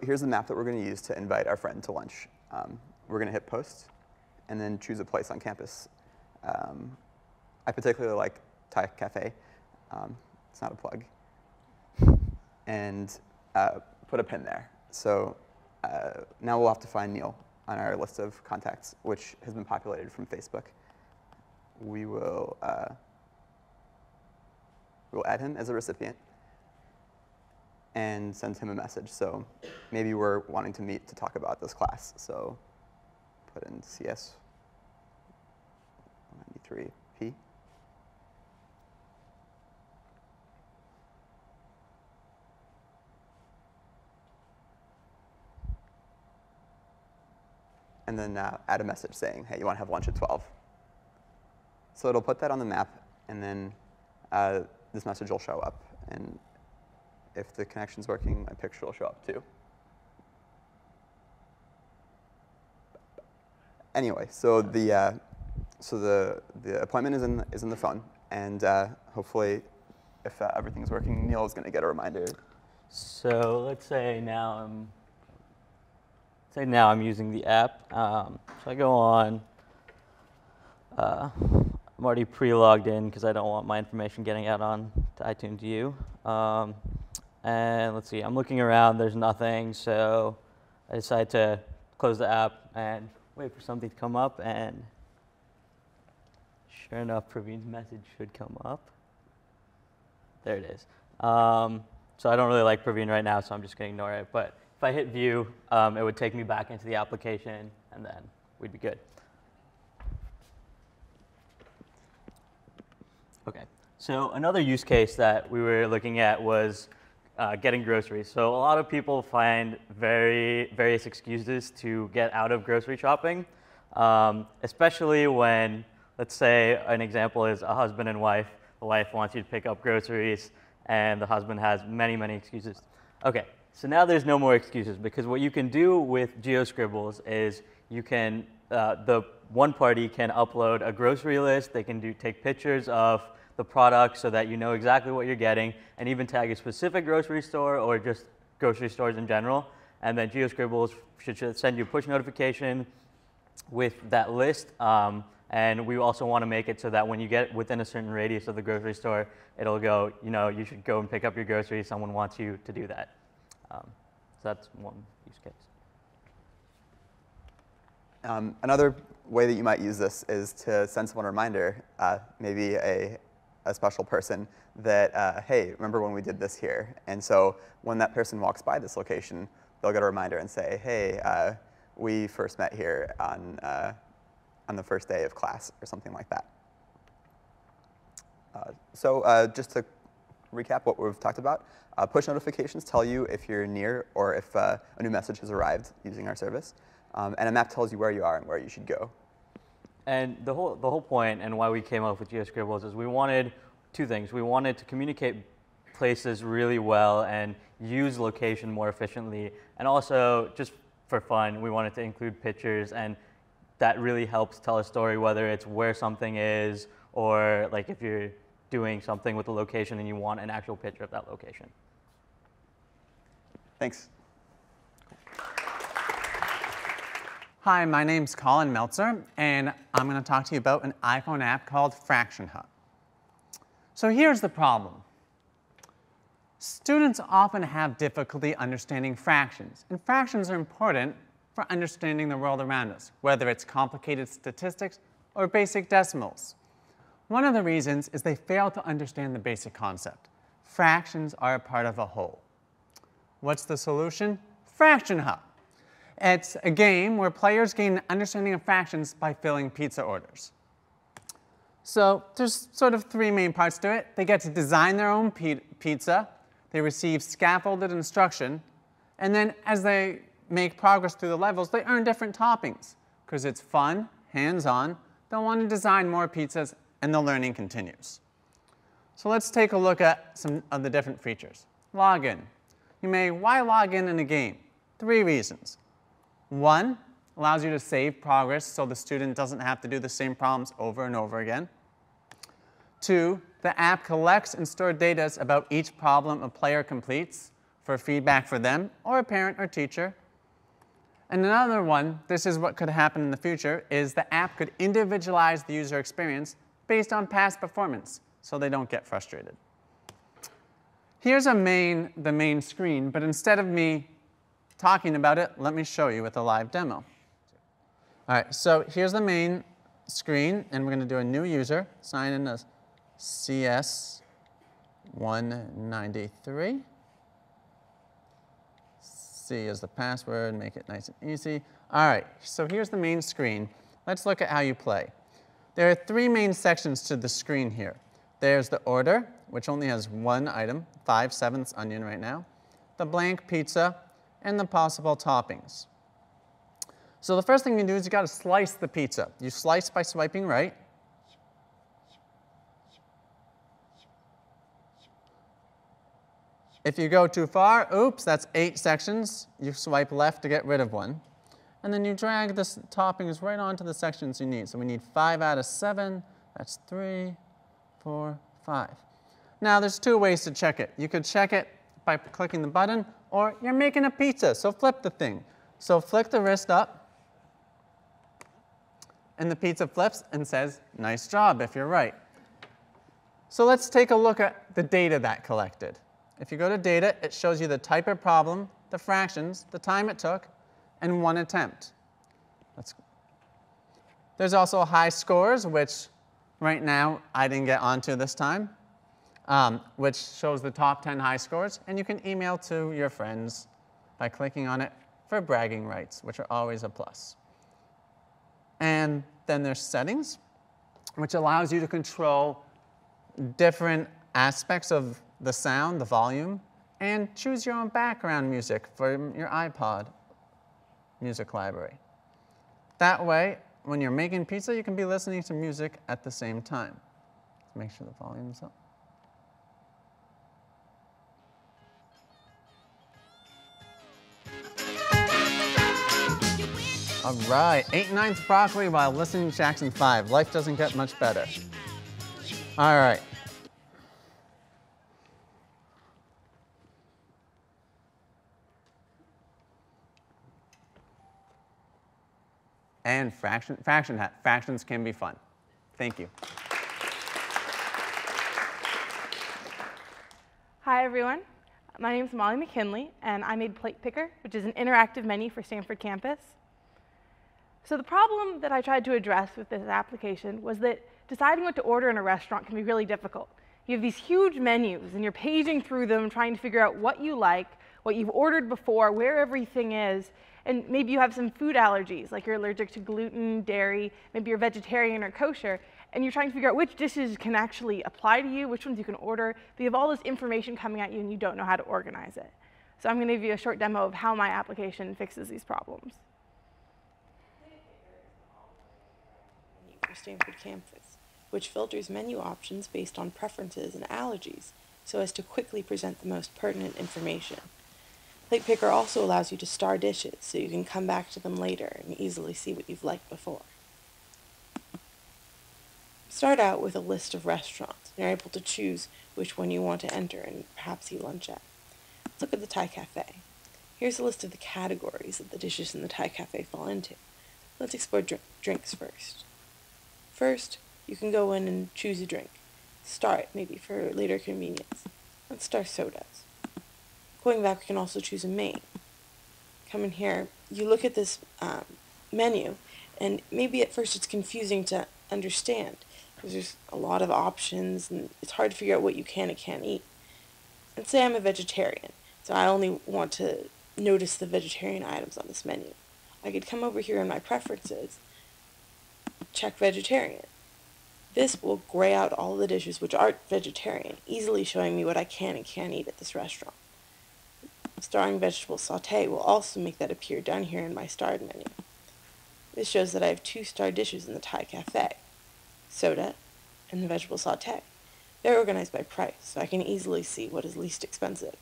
here's the map that we're going to use to invite our friend to lunch. We're going to hit post and then choose a place on campus. I particularly like Thai Cafe. It's not a plug. And put a pin there. So now we'll have to find Neil on our list of contacts, which has been populated from Facebook. We'll add him as a recipient and send him a message. So maybe we're wanting to meet to talk about this class. So put in CS193P. And then add a message saying, hey, you want to have lunch at 12. So it'll put that on the map, and then this message will show up. And if the connection's working, my picture will show up too. Anyway, so the appointment is in the phone, and hopefully, if everything's working, Neil is going to get a reminder. So let's say now I'm using the app. So I go on. I'm already pre-logged in because I don't want my information getting out on to iTunes U. And let's see, I'm looking around. There's nothing, so I decide to close the app and wait for something to come up. And sure enough, Praveen's message should come up. There it is. So I don't really like Praveen right now, so I'm just going to ignore it. But if I hit view, it would take me back into the application, and then we'd be good. OK, so another use case that we were looking at was getting groceries. So a lot of people find various excuses to get out of grocery shopping, especially when, let's say, an example is a husband and wife. The wife wants you to pick up groceries, and the husband has many, many excuses. OK. So now there's no more excuses, because what you can do with GeoScribbles is you can, the one party can upload a grocery list. They can take pictures of the product so that you know exactly what you're getting, and even tag a specific grocery store or just grocery stores in general. And then GeoScribbles should send you a push notification with that list. And we also want to make it so that when you get within a certain radius of the grocery store, it'll go, you should go and pick up your groceries. Someone wants you to do that. So that's one use case. Another way that you might use this is to send someone a reminder, maybe a special person, that, hey, remember when we did this here? And so when that person walks by this location, they'll get a reminder and say, hey, we first met here on the first day of class, or something like that. Just to recap what we've talked about, push notifications tell you if you're near or if a new message has arrived using our service. And a map tells you where you are and where you should go. And the whole point and why we came up with GeoScribbles is we wanted two things. We wanted to communicate places really well and use location more efficiently. And also, just for fun, we wanted to include pictures. And that really helps tell a story, whether it's where something is or like if you're doing something with the location and you want an actual picture of that location. Thanks. Hi, my name's Colin Meltzer, and I'm going to talk to you about an iPhone app called Fraction Hub. So here's the problem. Students often have difficulty understanding fractions, and fractions are important for understanding the world around us, whether it's complicated statistics or basic decimals. One of the reasons is they fail to understand the basic concept. Fractions are a part of a whole. What's the solution? Fraction Hub. It's a game where players gain an understanding of fractions by filling pizza orders. So there's sort of three main parts to it. They get to design their own pizza, they receive scaffolded instruction, and then as they make progress through the levels, they earn different toppings. Because it's fun, hands-on, they'll want to design more pizzas, and the learning continues. So let's take a look at some of the different features. Login. Why log in a game? 3 reasons. 1, allows you to save progress so the student doesn't have to do the same problems over and over again. 2, the app collects and stores data about each problem a player completes for feedback for them or a parent or teacher. And another one, this is what could happen in the future, is the app could individualize the user experience based on past performance so they don't get frustrated. Here's the main screen, but instead of me talking about it, let me show you with a live demo. All right, so here's the main screen, and we're going to do a new user, sign in as CS193. C is the password, make it nice and easy. All right, so here's the main screen. Let's look at how you play. There are 3 main sections to the screen here. There's the order, which only has 1 item, 5/7 onion right now, the blank pizza, and the possible toppings. So the first thing you do is you got to slice the pizza. You slice by swiping right. If you go too far, oops, that's 8 sections. You swipe left to get rid of 1. And then you drag the toppings right onto the sections you need. So we need 5 out of 7. That's 3, 4, 5. Now there's 2 ways to check it. You could check it by clicking the button, or you're making a pizza, so flip the thing. So flick the wrist up, and the pizza flips and says, nice job, if you're right. So let's take a look at the data that collected. If you go to data, it shows you the type of problem, the fractions, the time it took, and 1 attempt. There's also high scores, which right now I didn't get onto this time, which shows the top 10 high scores. And you can email to your friends by clicking on it for bragging rights, which are always a plus. And then there's settings, which allows you to control different aspects of the sound, the volume, and choose your own background music for your iPod music library. That way, when you're making pizza, you can be listening to music at the same time. Let's make sure the volume's up. All right, 8/9 broccoli while listening to Jackson 5. Life doesn't get much better. All right. And fractions can be fun. Thank you. Hi, everyone. My name is Molly McKinley, and I made Plate Picker, which is an interactive menu for Stanford campus. So the problem that I tried to address with this application was that deciding what to order in a restaurant can be really difficult. You have these huge menus, and you're paging through them, trying to figure out what you like, what you've ordered before, where everything is, and maybe you have some food allergies, like you're allergic to gluten, dairy, maybe you're vegetarian or kosher, and you're trying to figure out which dishes can actually apply to you, which ones you can order, but you have all this information coming at you and you don't know how to organize it. So I'm going to give you a short demo of how my application fixes these problems. For Stanford campus, which filters menu options based on preferences and allergies, so as to quickly present the most pertinent information. Plate Picker also allows you to star dishes, so you can come back to them later and easily see what you've liked before. Start out with a list of restaurants, and you're able to choose which one you want to enter and perhaps eat lunch at. Let's look at the Thai Cafe. Here's a list of the categories that the dishes in the Thai Cafe fall into. Let's explore drinks first. First, you can go in and choose a drink. star it, maybe for later convenience. Let's star sodas. Going back, we can also choose a main. Come in here, you look at this menu, and maybe at first it's confusing to understand, because there's a lot of options, and it's hard to figure out what you can and can't eat. And say I'm a vegetarian, so I only want to notice the vegetarian items on this menu. I could come over here in my preferences, check vegetarian. This will gray out all the dishes which aren't vegetarian, easily showing me what I can and can't eat at this restaurant. Starring vegetable sauté will also make that appear down here in my starred menu. This shows that I have 2 star dishes in the Thai cafe, soda and the vegetable sauté. They're organized by price, so I can easily see what is least expensive.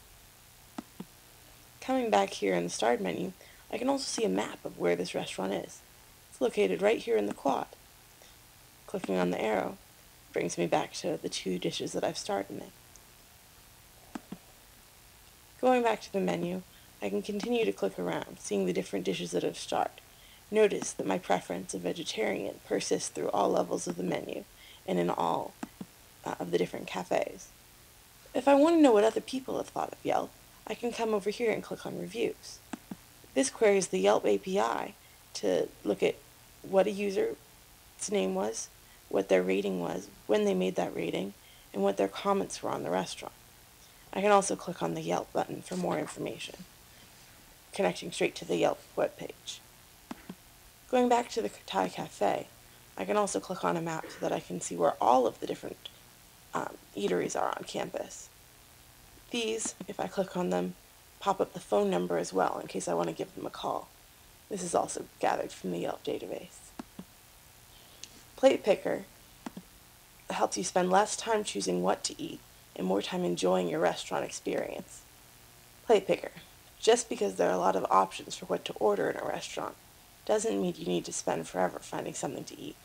Coming back here in the starred menu, I can also see a map of where this restaurant is. It's located right here in the quad. Clicking on the arrow brings me back to the 2 dishes that I've starred in it. Going back to the menu, I can continue to click around, seeing the different dishes that I've starred. Notice that my preference of vegetarian persists through all levels of the menu and in all of the different cafes. If I want to know what other people have thought of Yelp, I can come over here and click on reviews. This queries the Yelp API to look at what a user's name was, what their rating was, when they made that rating, and what their comments were on the restaurant. I can also click on the Yelp button for more information, connecting straight to the Yelp webpage. Going back to the Thai cafe, I can also click on a map so that I can see where all of the different eateries are on campus. These, if I click on them, pop up the phone number as well in case I want to give them a call. This is also gathered from the Yelp database. Plate Picker helps you spend less time choosing what to eat and more time enjoying your restaurant experience. Plate Picker. Just because there are a lot of options for what to order in a restaurant doesn't mean you need to spend forever finding something to eat.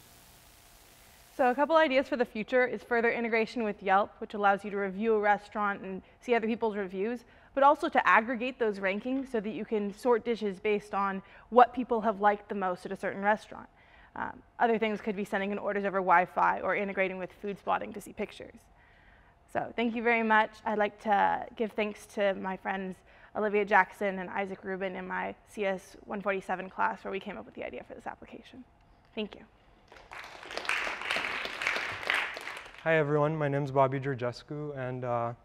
So a couple ideas for the future is further integration with Yelp, which allows you to review a restaurant and see other people's reviews, but also to aggregate those rankings so that you can sort dishes based on what people have liked the most at a certain restaurant. Other things could be sending in orders over Wi-Fi or integrating with food spotting to see pictures. So thank you very much. I'd like to give thanks to my friends Olivia Jackson and Isaac Rubin in my CS147 class where we came up with the idea for this application. Thank you. Hi everyone, my name is Bobby Georgescu, and I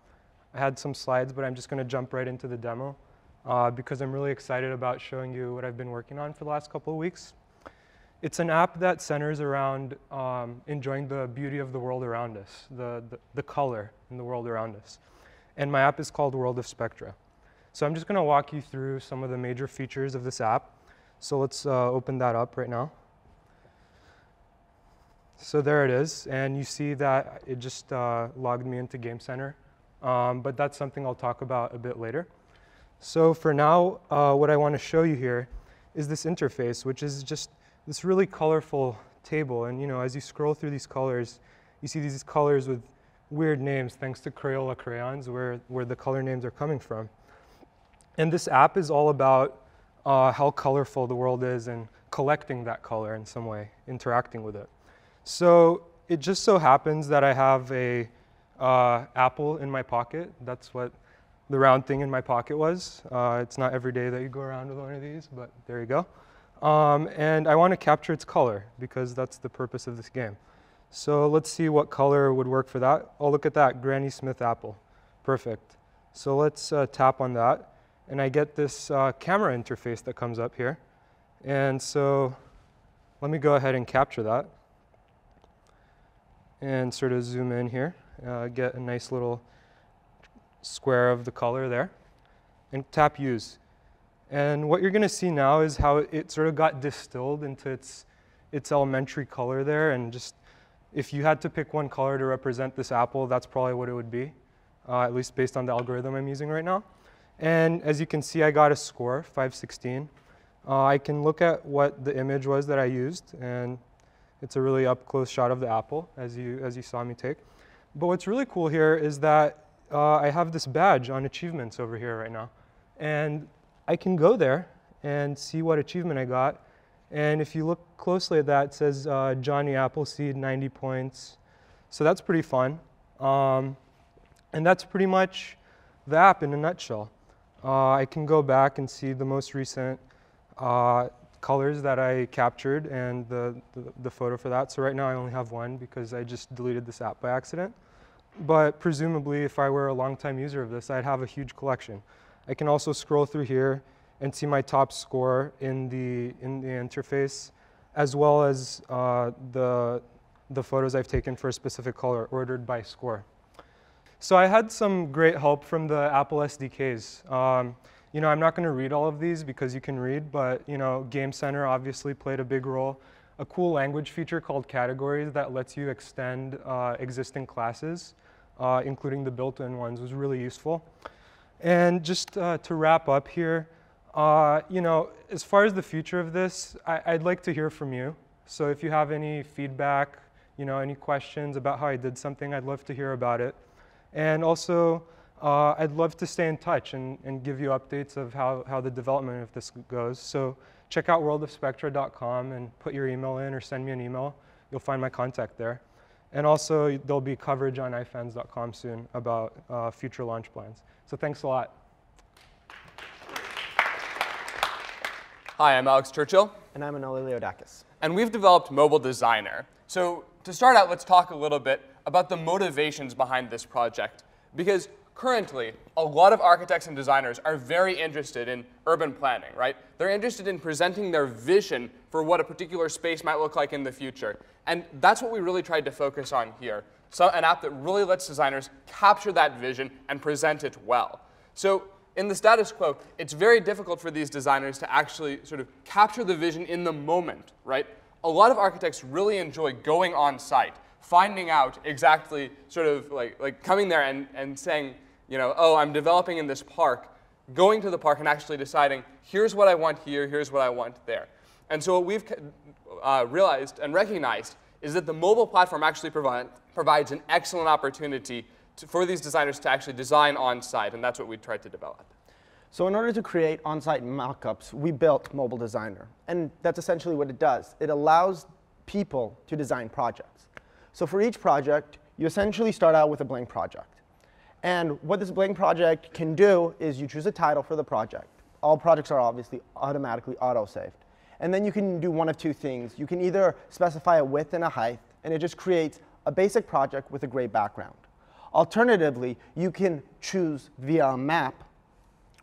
had some slides, but I'm just going to jump right into the demo because I'm really excited about showing you what I've been working on for the last couple of weeks. It's an app that centers around enjoying the beauty of the world around us, the color in the world around us. And my app is called World of Spectra. So I'm just going to walk you through some of the major features of this app. So let's open that up right now. So there it is, and you see that it just logged me into Game Center, but that's something I'll talk about a bit later. So for now, what I want to show you here is this interface, which is just this really colorful table. And as you scroll through these colors, you see these colors with weird names thanks to Crayola crayons, where the color names are coming from. And this app is all about how colorful the world is and collecting that color in some way, interacting with it. So it just so happens that I have a apple in my pocket. That's what the round thing in my pocket was. It's not every day that you go around with one of these, but there you go. And I want to capture its color because that's the purpose of this game. So let's see what color would work for that. Oh, look at that, Granny Smith apple. Perfect. So let's tap on that, and I get this camera interface that comes up here. And so let me go ahead and capture that and sort of zoom in here, get a nice little square of the color there, and tap Use. And what you're going to see now is how it sort of got distilled into its elementary color there, and just if you had to pick one color to represent this apple, that's probably what it would be, at least based on the algorithm I'm using right now. And as you can see, I got a score, 516. I can look at what the image was that I used, and it's a really up-close shot of the apple, as you saw me take. But what's really cool here is that I have this badge on achievements over here right now. And I can go there and see what achievement I got. And if you look closely at that, it says Johnny Appleseed, 90 points. So that's pretty fun. And that's pretty much the app in a nutshell. I can go back and see the most recent colors that I captured and the photo for that. So right now I only have one because I just deleted this app by accident. But presumably, if I were a long-time user of this, I'd have a huge collection. I can also scroll through here and see my top score in the interface, as well as the photos I've taken for a specific color, ordered by score. So I had some great help from the Apple SDKs. You know, I'm not going to read all of these because you can read, but you know, Game Center obviously played a big role. A cool language feature called Categories that lets you extend existing classes, including the built-in ones, was really useful. And just to wrap up here, you know, as far as the future of this, I'd like to hear from you. So if you have any feedback, you know, any questions about how I did something, I'd love to hear about it. And also, I'd love to stay in touch and give you updates of how the development of this goes. So check out worldofspectra.com and put your email in or send me an email. You'll find my contact there. And also, there'll be coverage on ifans.com soon about future launch plans. So thanks a lot. Hi, I'm Alex Churchill. And I'm Anoli Leodakis. And we've developed Mobile Designer. So to start out, let's talk a little bit about the motivations behind this project. Because currently, a lot of architects and designers are very interested in urban planning, right? They're interested in presenting their vision for what a particular space might look like in the future. And that's what we really tried to focus on here. So an app that really lets designers capture that vision and present it well. So in the status quo, it's very difficult for these designers to actually sort of capture the vision in the moment, right? A lot of architects really enjoy going on site, finding out exactly sort of like coming there and saying, you know, oh, I'm developing in this park, going to the park and actually deciding, here's what I want here, here's what I want there. And so what we've realized and recognized is that the mobile platform actually provides an excellent opportunity for these designers to actually design on-site, and that's what we tried to develop. So in order to create on-site mockups, we built Mobile Designer. And that's essentially what it does. It allows people to design projects. So for each project, you essentially start out with a blank project. And what this blank project can do is you choose a title for the project. All projects are obviously automatically auto-saved. And then you can do one of two things. You can either specify a width and a height, and it just creates a basic project with a gray background. Alternatively, you can choose via a map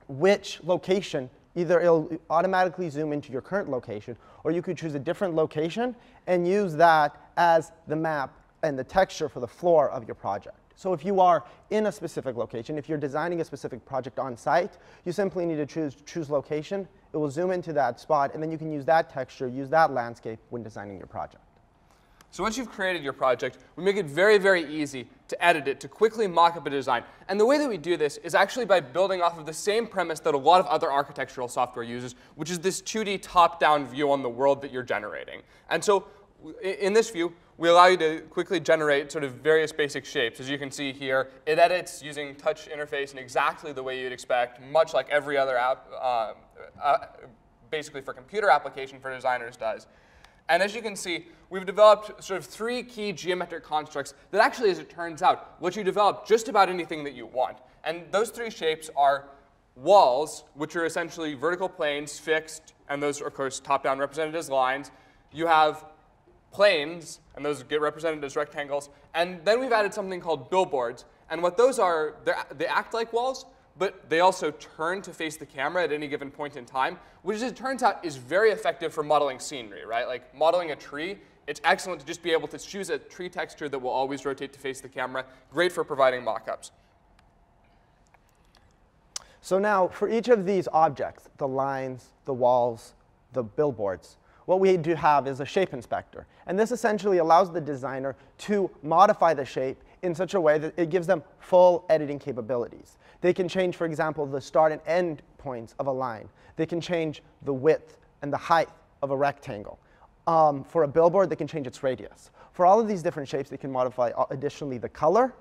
which location, either it'll automatically zoom into your current location, or you could choose a different location and use that as the map and the texture for the floor of your project. So if you are in a specific location, if you're designing a specific project on site, you simply need to choose location. It will zoom into that spot, and then you can use that texture, use that landscape when designing your project. So once you've created your project, we make it very, very easy to edit it, to quickly mock up a design. And the way that we do this is actually by building off of the same premise that a lot of other architectural software uses, which is this 2D top-down view on the world that you're generating. And so in this view, we allow you to quickly generate sort of various basic shapes. As you can see here, it edits using touch interface in exactly the way you'd expect, much like every other app, basically for computer application for designers does. And as you can see, we've developed sort of 3 key geometric constructs that actually, as it turns out, let you develop just about anything that you want. And those 3 shapes are walls, which are essentially vertical planes fixed, and those are, of course, top-down represented as lines. You have planes, and those get represented as rectangles. And then we've added something called billboards. And what those are, they act like walls, but they also turn to face the camera at any given point in time, which, as it turns out, is very effective for modeling scenery, right? Like modeling a tree, it's excellent to just be able to choose a tree texture that will always rotate to face the camera. Great for providing mock-ups. So now, for each of these objects, the lines, the walls, the billboards, what we do have is a shape inspector. And this essentially allows the designer to modify the shape in such a way that it gives them full editing capabilities. They can change, for example, the start and end points of a line. They can change the width and the height of a rectangle. For a billboard, they can change its radius. For all of these different shapes, they can modify additionally the color,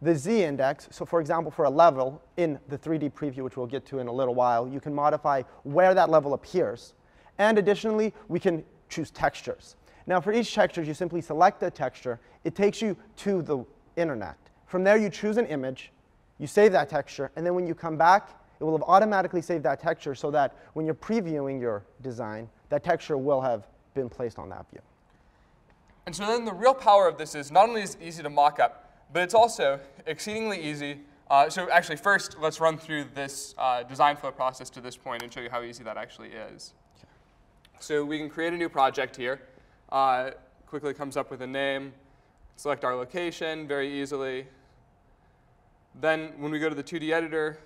the z-index. So for example, for a level in the 3D preview, which we'll get to in a little while, you can modify where that level appears. And additionally, we can choose textures. Now, for each texture, you simply select the texture. It takes you to the internet. From there, you choose an image, you save that texture, and then when you come back, it will have automatically saved that texture so that when you're previewing your design, that texture will have been placed on that view. And so then the real power of this is not only is it easy to mock up, but it's also exceedingly easy. So actually, first, let's run through this design flow process to this point and show you how easy that actually is. So we can create a new project here. Quickly comes up with a name. Select our location very easily. Then when we go to the 2D editor,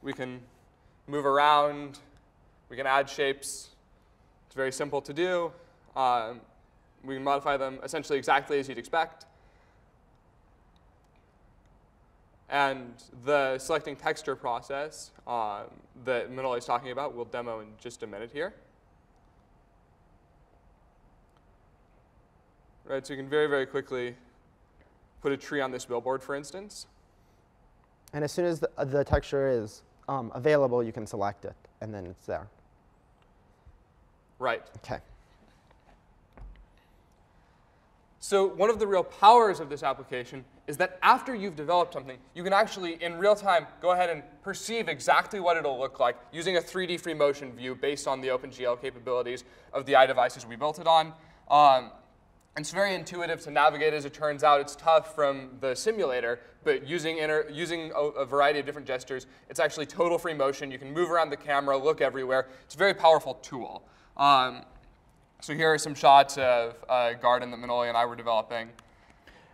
we can move around. We can add shapes. It's very simple to do. We can modify them essentially exactly as you'd expect. And the selecting texture process that Manoli is talking about, we'll demo in just a minute here. Right, so you can very, very quickly put a tree on this billboard, for instance. And as soon as the texture is available, you can select it, and then it's there. Right. OK. So one of the real powers of this application is that after you've developed something, you can actually, in real time, go ahead and perceive exactly what it'll look like using a 3D free motion view based on the OpenGL capabilities of the iDevices we built it on. It's very intuitive to navigate, as it turns out. It's tough from the simulator, but using a variety of different gestures, it's actually total free motion. You can move around the camera, look everywhere. It's a very powerful tool. So here are some shots of a garden that Manoli and I were developing.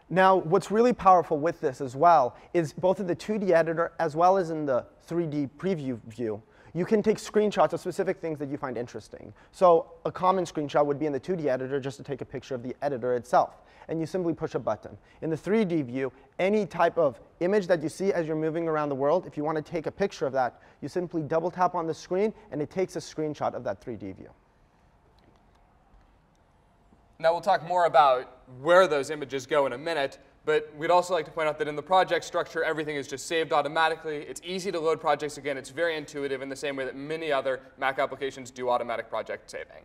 Now, what's really powerful with this as well is both in the 2D editor as well as in the 3D preview view, you can take screenshots of specific things that you find interesting. So a common screenshot would be in the 2D editor just to take a picture of the editor itself. And you simply push a button. In the 3D view, any type of image that you see as you're moving around the world, if you want to take a picture of that, you simply double tap on the screen, and it takes a screenshot of that 3D view. Now we'll talk more about where those images go in a minute, but we'd also like to point out that in the project structure, everything is just saved automatically. It's easy to load projects again. It's very intuitive in the same way that many other Mac applications do automatic project saving.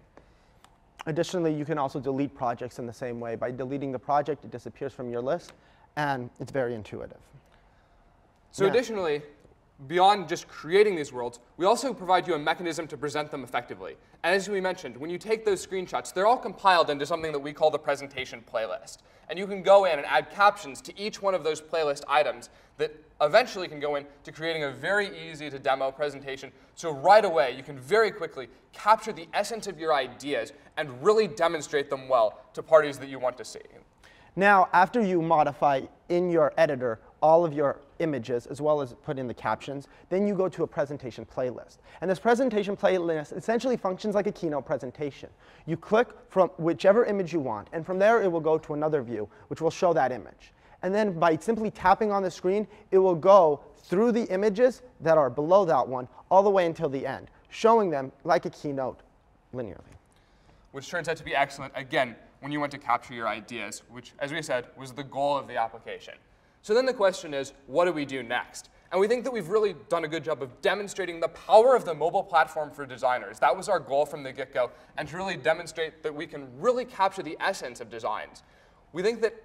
Additionally, you can also delete projects in the same way. By deleting the project, it disappears from your list, and it's very intuitive. So additionally, beyond just creating these worlds, we also provide you a mechanism to present them effectively. And as we mentioned, when you take those screenshots, they're all compiled into something that we call the presentation playlist. And you can go in and add captions to each one of those playlist items that eventually can go into creating a very easy to demo presentation. So right away, you can very quickly capture the essence of your ideas and really demonstrate them well to parties that you want to see. Now, after you modify in your editor all of your images, as well as put in the captions, then you go to a presentation playlist. And this presentation playlist essentially functions like a keynote presentation. You click from whichever image you want, and from there it will go to another view, which will show that image. And then by simply tapping on the screen, it will go through the images that are below that one all the way until the end, showing them like a keynote linearly. Which turns out to be excellent, again, when you want to capture your ideas, which, as we said, was the goal of the application. So then the question is, what do we do next? And we think that we've really done a good job of demonstrating the power of the mobile platform for designers. That was our goal from the get-go, and to really demonstrate that we can really capture the essence of designs. We think that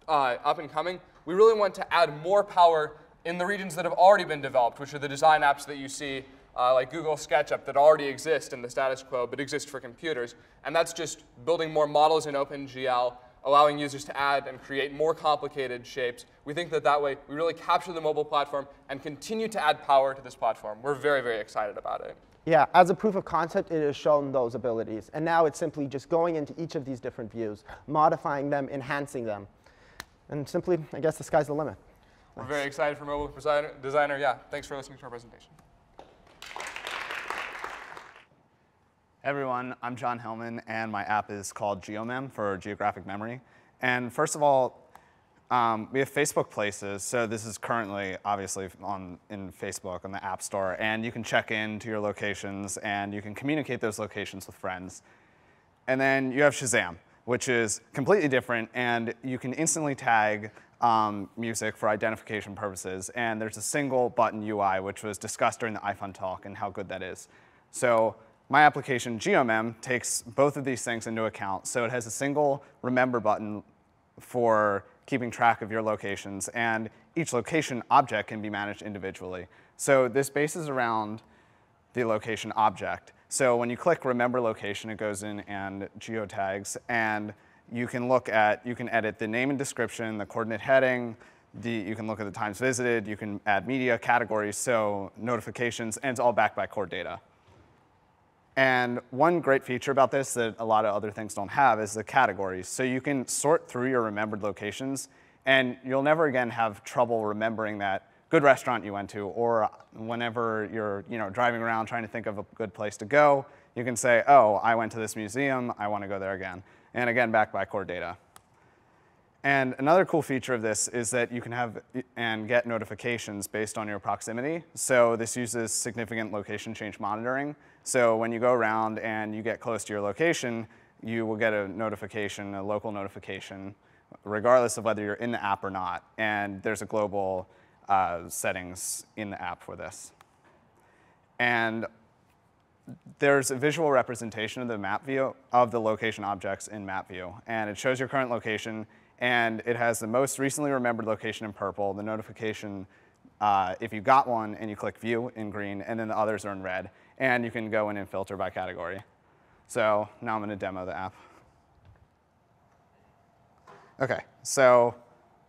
up and coming, we really want to add more power in the regions that have already been developed, which are the design apps that you see, like Google SketchUp, that already exist in the status quo, but exist for computers. And that's just building more models in OpenGL, allowing users to add and create more complicated shapes. We think that that way we really capture the mobile platform and continue to add power to this platform. We're very, very excited about it. Yeah, as a proof of concept, it has shown those abilities. And now it's simply just going into each of these different views, modifying them, enhancing them. And simply, I guess the sky's the limit. We're very excited for Mobile Designer. Yeah, thanks for listening to our presentation. Hey everyone, I'm John Hellman, and my app is called GeoMem for Geographic Memory. And first of all, we have Facebook Places, so this is currently obviously in Facebook on the App Store, and you can check into your locations, and you can communicate those locations with friends. And then you have Shazam, which is completely different, and you can instantly tag music for identification purposes, and there's a single button UI, which was discussed during the iPhone talk and how good that is. So my application, GeoMem, takes both of these things into account. So it has a single remember button for keeping track of your locations, and each location object can be managed individually. So this bases around the location object. So when you click Remember Location, it goes in and geotags, and you can edit the name and description, the coordinate heading, you can look at the times visited, you can add media categories, so notifications, and it's all backed by core data. And one great feature about this that a lot of other things don't have is the categories. So you can sort through your remembered locations, and you'll never again have trouble remembering that good restaurant you went to, or whenever you're driving around trying to think of a good place to go, you can say, oh, I went to this museum, I want to go there again. And again, backed by core data. And another cool feature of this is that you can have and get notifications based on your proximity. So this uses significant location change monitoring. So when you go around and you get close to your location, you will get a notification, a local notification, regardless of whether you're in the app or not. And there's a global settings in the app for this. And there's a visual representation of the map view of the location objects in map view. And it shows your current location, and it has the most recently remembered location in purple, the notification if you got one, and you click View in green, and then the others are in red. And you can go in and filter by category. So now I'm going to demo the app. OK, so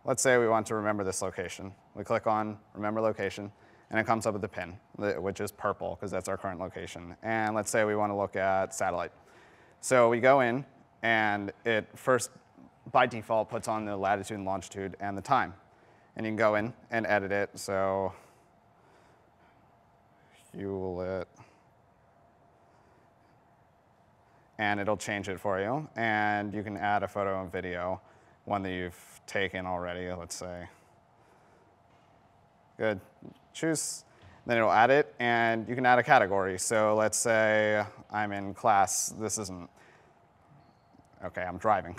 let's say we want to remember this location. We click on Remember Location, and it comes up with the pin, which is purple, because that's our current location. And let's say we want to look at satellite. So we go in, and it first, by default, puts on the latitude and longitude and the time. And you can go in and edit it. So Hewlett. And it'll change it for you. And you can add a photo and video, one that you've taken already, let's say. Good. Choose. Then it'll add it, and you can add a category. So let's say I'm in class. This isn't. OK, I'm driving.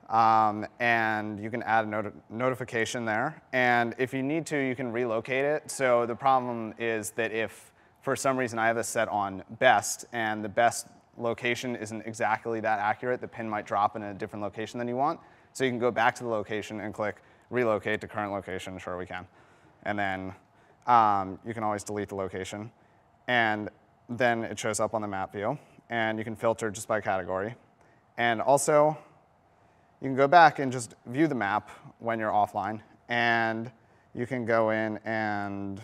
And you can add a notification there. And if you need to, you can relocate it. So the problem is that if, for some reason, I have this set on best, and the best location isn't exactly that accurate, the pin might drop in a different location than you want. So you can go back to the location and click Relocate to current location. Sure, we can. And then you can always delete the location. And then it shows up on the map view. And you can filter just by category. And also, you can go back and just view the map when you're offline. And you can go in and,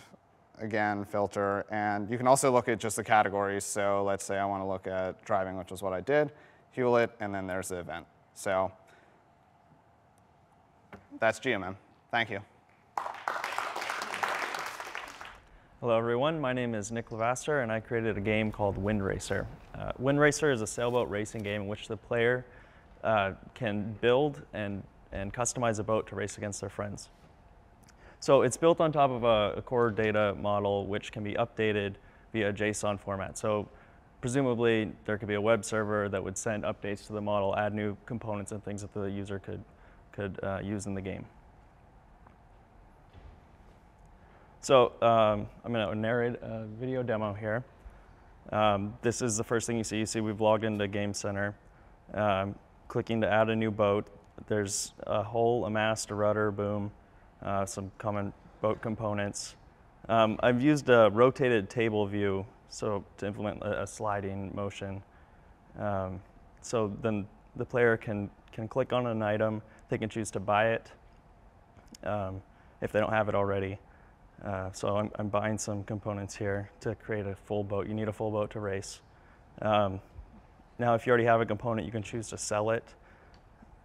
again, filter. And you can also look at just the categories. So let's say I want to look at driving, which is what I did, Hewlett, and then there's the event. So that's GMM. Thank you. Hello, everyone. My name is Nick Levaster, and I created a game called Wind Racer. Wind Racer is a sailboat racing game in which the player can build and customize a boat to race against their friends. So it's built on top of a core data model, which can be updated via JSON format. So presumably, there could be a web server that would send updates to the model, add new components and things that the user could use in the game. So I'm going to narrate a video demo here. This is the first thing you see. You see we've logged into Game Center. Clicking to add a new boat. There's a hull, a mast, a rudder, boom, some common boat components. I've used a rotated table view to implement a sliding motion. So then the player can click on an item. They can choose to buy it if they don't have it already. So I'm buying some components here to create a full boat. You need a full boat to race. Now, if you already have a component, you can choose to sell it,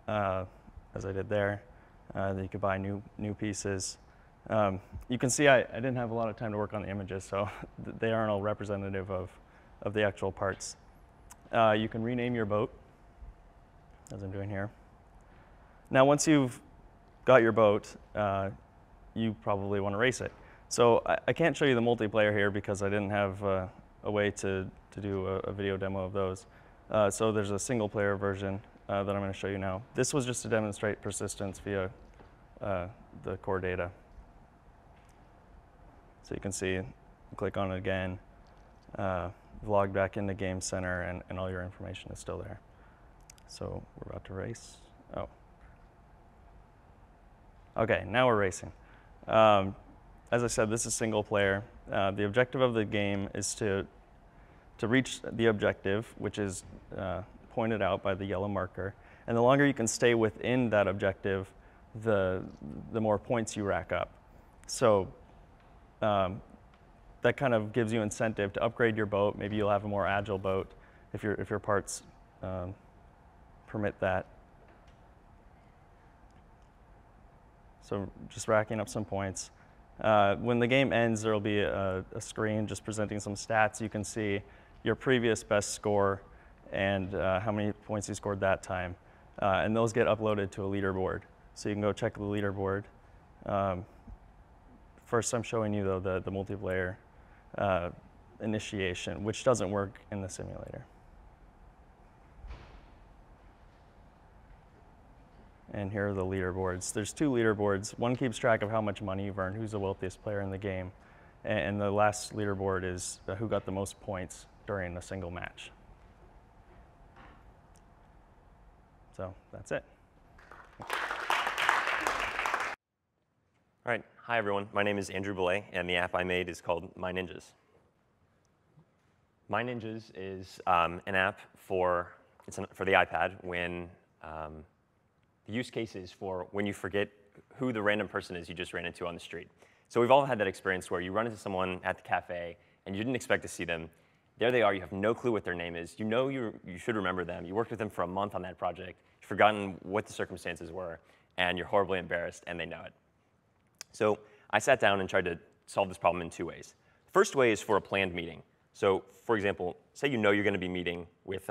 as I did there. Then you could buy new pieces. You can see I didn't have a lot of time to work on the images, so they aren't all representative of the actual parts. You can rename your boat, as I'm doing here. Now, once you've got your boat, you probably want to race it. So I can't show you the multiplayer here because I didn't have a way to do a video demo of those. So there's a single player version that I'm going to show you now. This was just to demonstrate persistence via the core data. So you can see, click on it again, log back into Game Center, and all your information is still there. So we're about to race. Oh. Okay, now we're racing. As I said, this is single player. The objective of the game is to reach the objective, which is pointed out by the yellow marker. And the longer you can stay within that objective, the more points you rack up. So that kind of gives you incentive to upgrade your boat. Maybe you'll have a more agile boat if your parts permit that. So just racking up some points. When the game ends, there will be a screen just presenting some stats. You can see your previous best score and how many points you scored that time. And those get uploaded to a leaderboard. So you can go check the leaderboard. First, I'm showing you, though, the multiplayer initiation, which doesn't work in the simulator. And here are the leaderboards. There's 2 leaderboards. One keeps track of how much money you've earned, who's the wealthiest player in the game. And the last leaderboard is who got the most points during a single match. So that's it. All right, hi everyone. My name is Andrew Belay, and the app I made is called My Ninjas. My Ninjas is an app for the iPad when the use case is for when you forget who the random person is you just ran into on the street. So we've all had that experience where you run into someone at the cafe and you didn't expect to see them. There they are, you have no clue what their name is. You know you should remember them. You worked with them for a month on that project. You've forgotten what the circumstances were, and you're horribly embarrassed, and they know it. So I sat down and tried to solve this problem in 2 ways. The first way is for a planned meeting. So for example, say you know you're going to be meeting with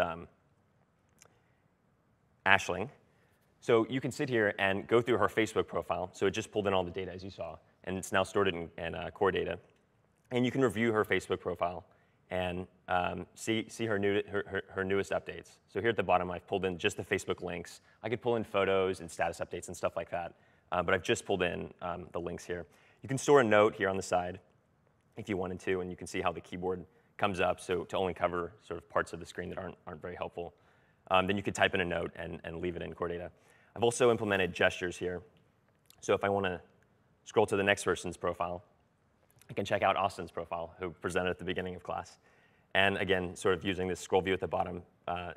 Aisling. So you can sit here and go through her Facebook profile. So it just pulled in all the data, as you saw, and it's now stored in core data. And you can review her Facebook profile and see her newest updates. So here at the bottom, I've pulled in just the Facebook links. I could pull in photos and status updates and stuff like that. But I've just pulled in the links here. You can store a note here on the side if you wanted to, and you can see how the keyboard comes up, so to only cover sort of parts of the screen that aren't very helpful. Then you could type in a note and leave it in core data. I've also implemented gestures here. So if I want to scroll to the next person's profile, I can check out Austin's profile, who presented at the beginning of class. And again, sort of using this scroll view at the bottom,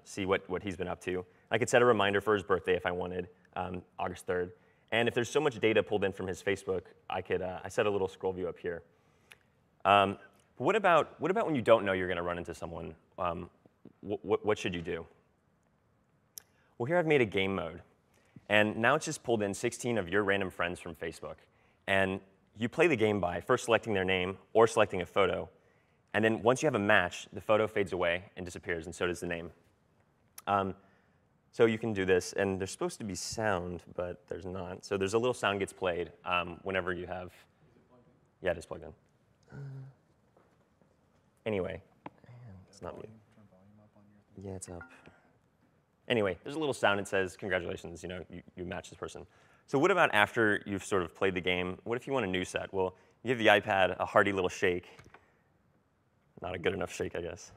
see what he's been up to. I could set a reminder for his birthday if I wanted, August 3rd. And if there's so much data pulled in from his Facebook, I set a little scroll view up here. But what about when you don't know you're going to run into someone? What should you do? Well, here I've made a game mode. And now it's just pulled in 16 of your random friends from Facebook. And you play the game by first selecting their name or selecting a photo. And then once you have a match, the photo fades away and disappears, and so does the name. So you can do this. And there's supposed to be sound, but there's not. So there's a little sound gets played whenever you have. Yeah, it is plugged in. Anyway, it's not me. Yeah, it's up. Anyway, there's a little sound that says, congratulations, you matched this person. So what about after you've sort of played the game? What if you want a new set? Well, you give the iPad a hearty little shake. Not a good enough shake, I guess.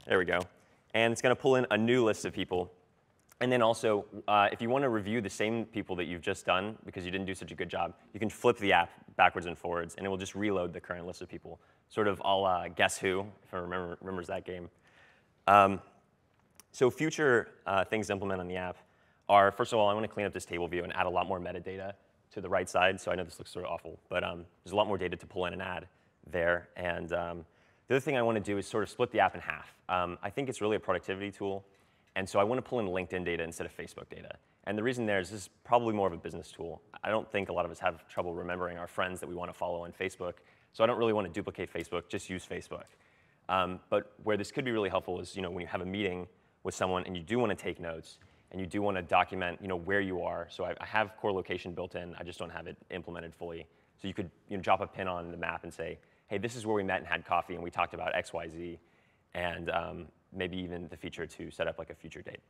There we go. And it's going to pull in a new list of people. And then also, if you want to review the same people that you've just done because you didn't do such a good job, you can flip the app backwards and forwards, and it will just reload the current list of people. Sort of all Guess Who, if I remembers that game. So future things to implement on the app are, first of all, I want to clean up this table view and add a lot more metadata to the right side. So I know this looks sort of awful, but there's a lot more data to pull in and add there. And the other thing I want to do is sort of split the app in half. I think it's really a productivity tool. And so I want to pull in LinkedIn data instead of Facebook data. And the reason there is this is probably more of a business tool. I don't think a lot of us have trouble remembering our friends that we want to follow on Facebook. So I don't really want to duplicate Facebook, just use Facebook. But where this could be really helpful is when you have a meeting with someone and you do want to take notes and you do want to document where you are. So I have core location built in. I just don't have it implemented fully. So you could drop a pin on the map and say, hey, this is where we met and had coffee and we talked about X, Y, Z. And maybe even the feature to set up like a future date.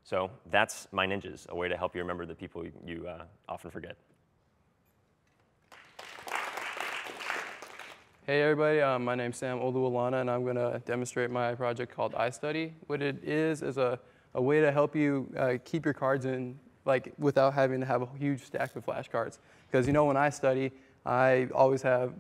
So that's My Ninjas, a way to help you remember the people you often forget. Hey everybody, my name's Sam Oluwalana, and I'm going to demonstrate my project called iStudy. What it is a a way to help you keep your cards in, like, without having to have a huge stack of flashcards. Because, you know, when I study, I always have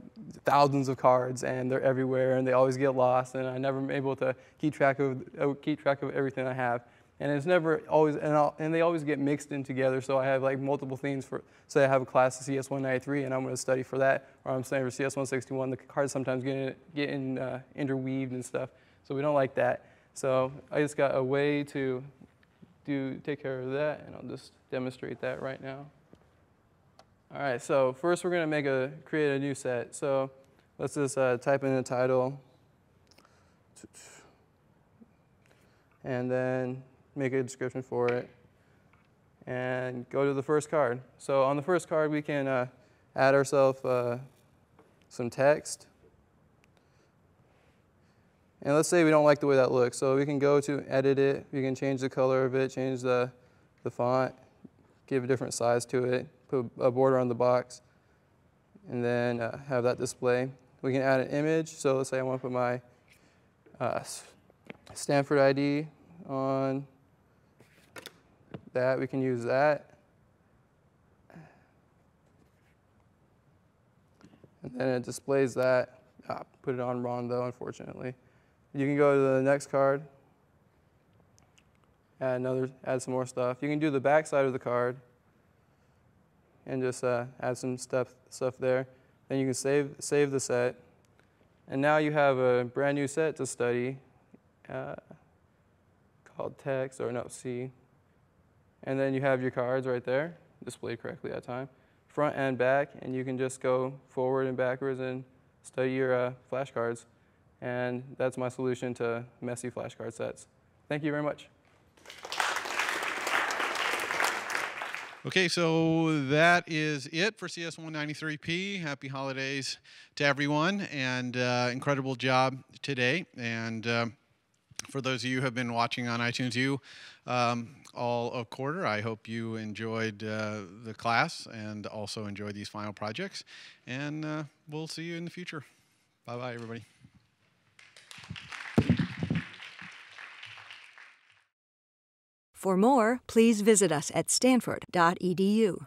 thousands of cards, and they're everywhere, and they always get lost, and I'm never able to keep track of everything I have. And it's never always, and they always get mixed in together. So I have like multiple things for, say I have a class of CS193, and I'm going to study for that, or I'm studying for CS161. The cards sometimes get interweaved and stuff. So we don't like that. So I just got a way to take care of that, and I'll just demonstrate that right now. All right, so first we're going to create a new set. So let's just type in the title, and then make a description for it, and go to the first card. So on the first card, we can add ourselves some text. And let's say we don't like the way that looks. So we can go to edit it. We can change the color of it, change the font, give a different size to it, put a border on the box, and then have that display. We can add an image. So let's say I want to put my Stanford ID on that. We can use that. And then it displays that. Put it on wrong though, unfortunately. You can go to the next card, add some more stuff. You can do the back side of the card and just add some stuff there. Then you can save the set. And now you have a brand new set to study called text, or no, C. And then you have your cards right there, displayed correctly that time, front and back, and you can just go forward and backwards and study your flashcards. And that's my solution to messy flashcard sets. Thank you very much. Okay, so that is it for CS193P. Happy holidays to everyone, and incredible job today. And for those of you who have been watching on iTunes U all of quarter, I hope you enjoyed the class and also enjoyed these final projects. And we'll see you in the future. Bye-bye, everybody. For more, please visit us at stanford.edu.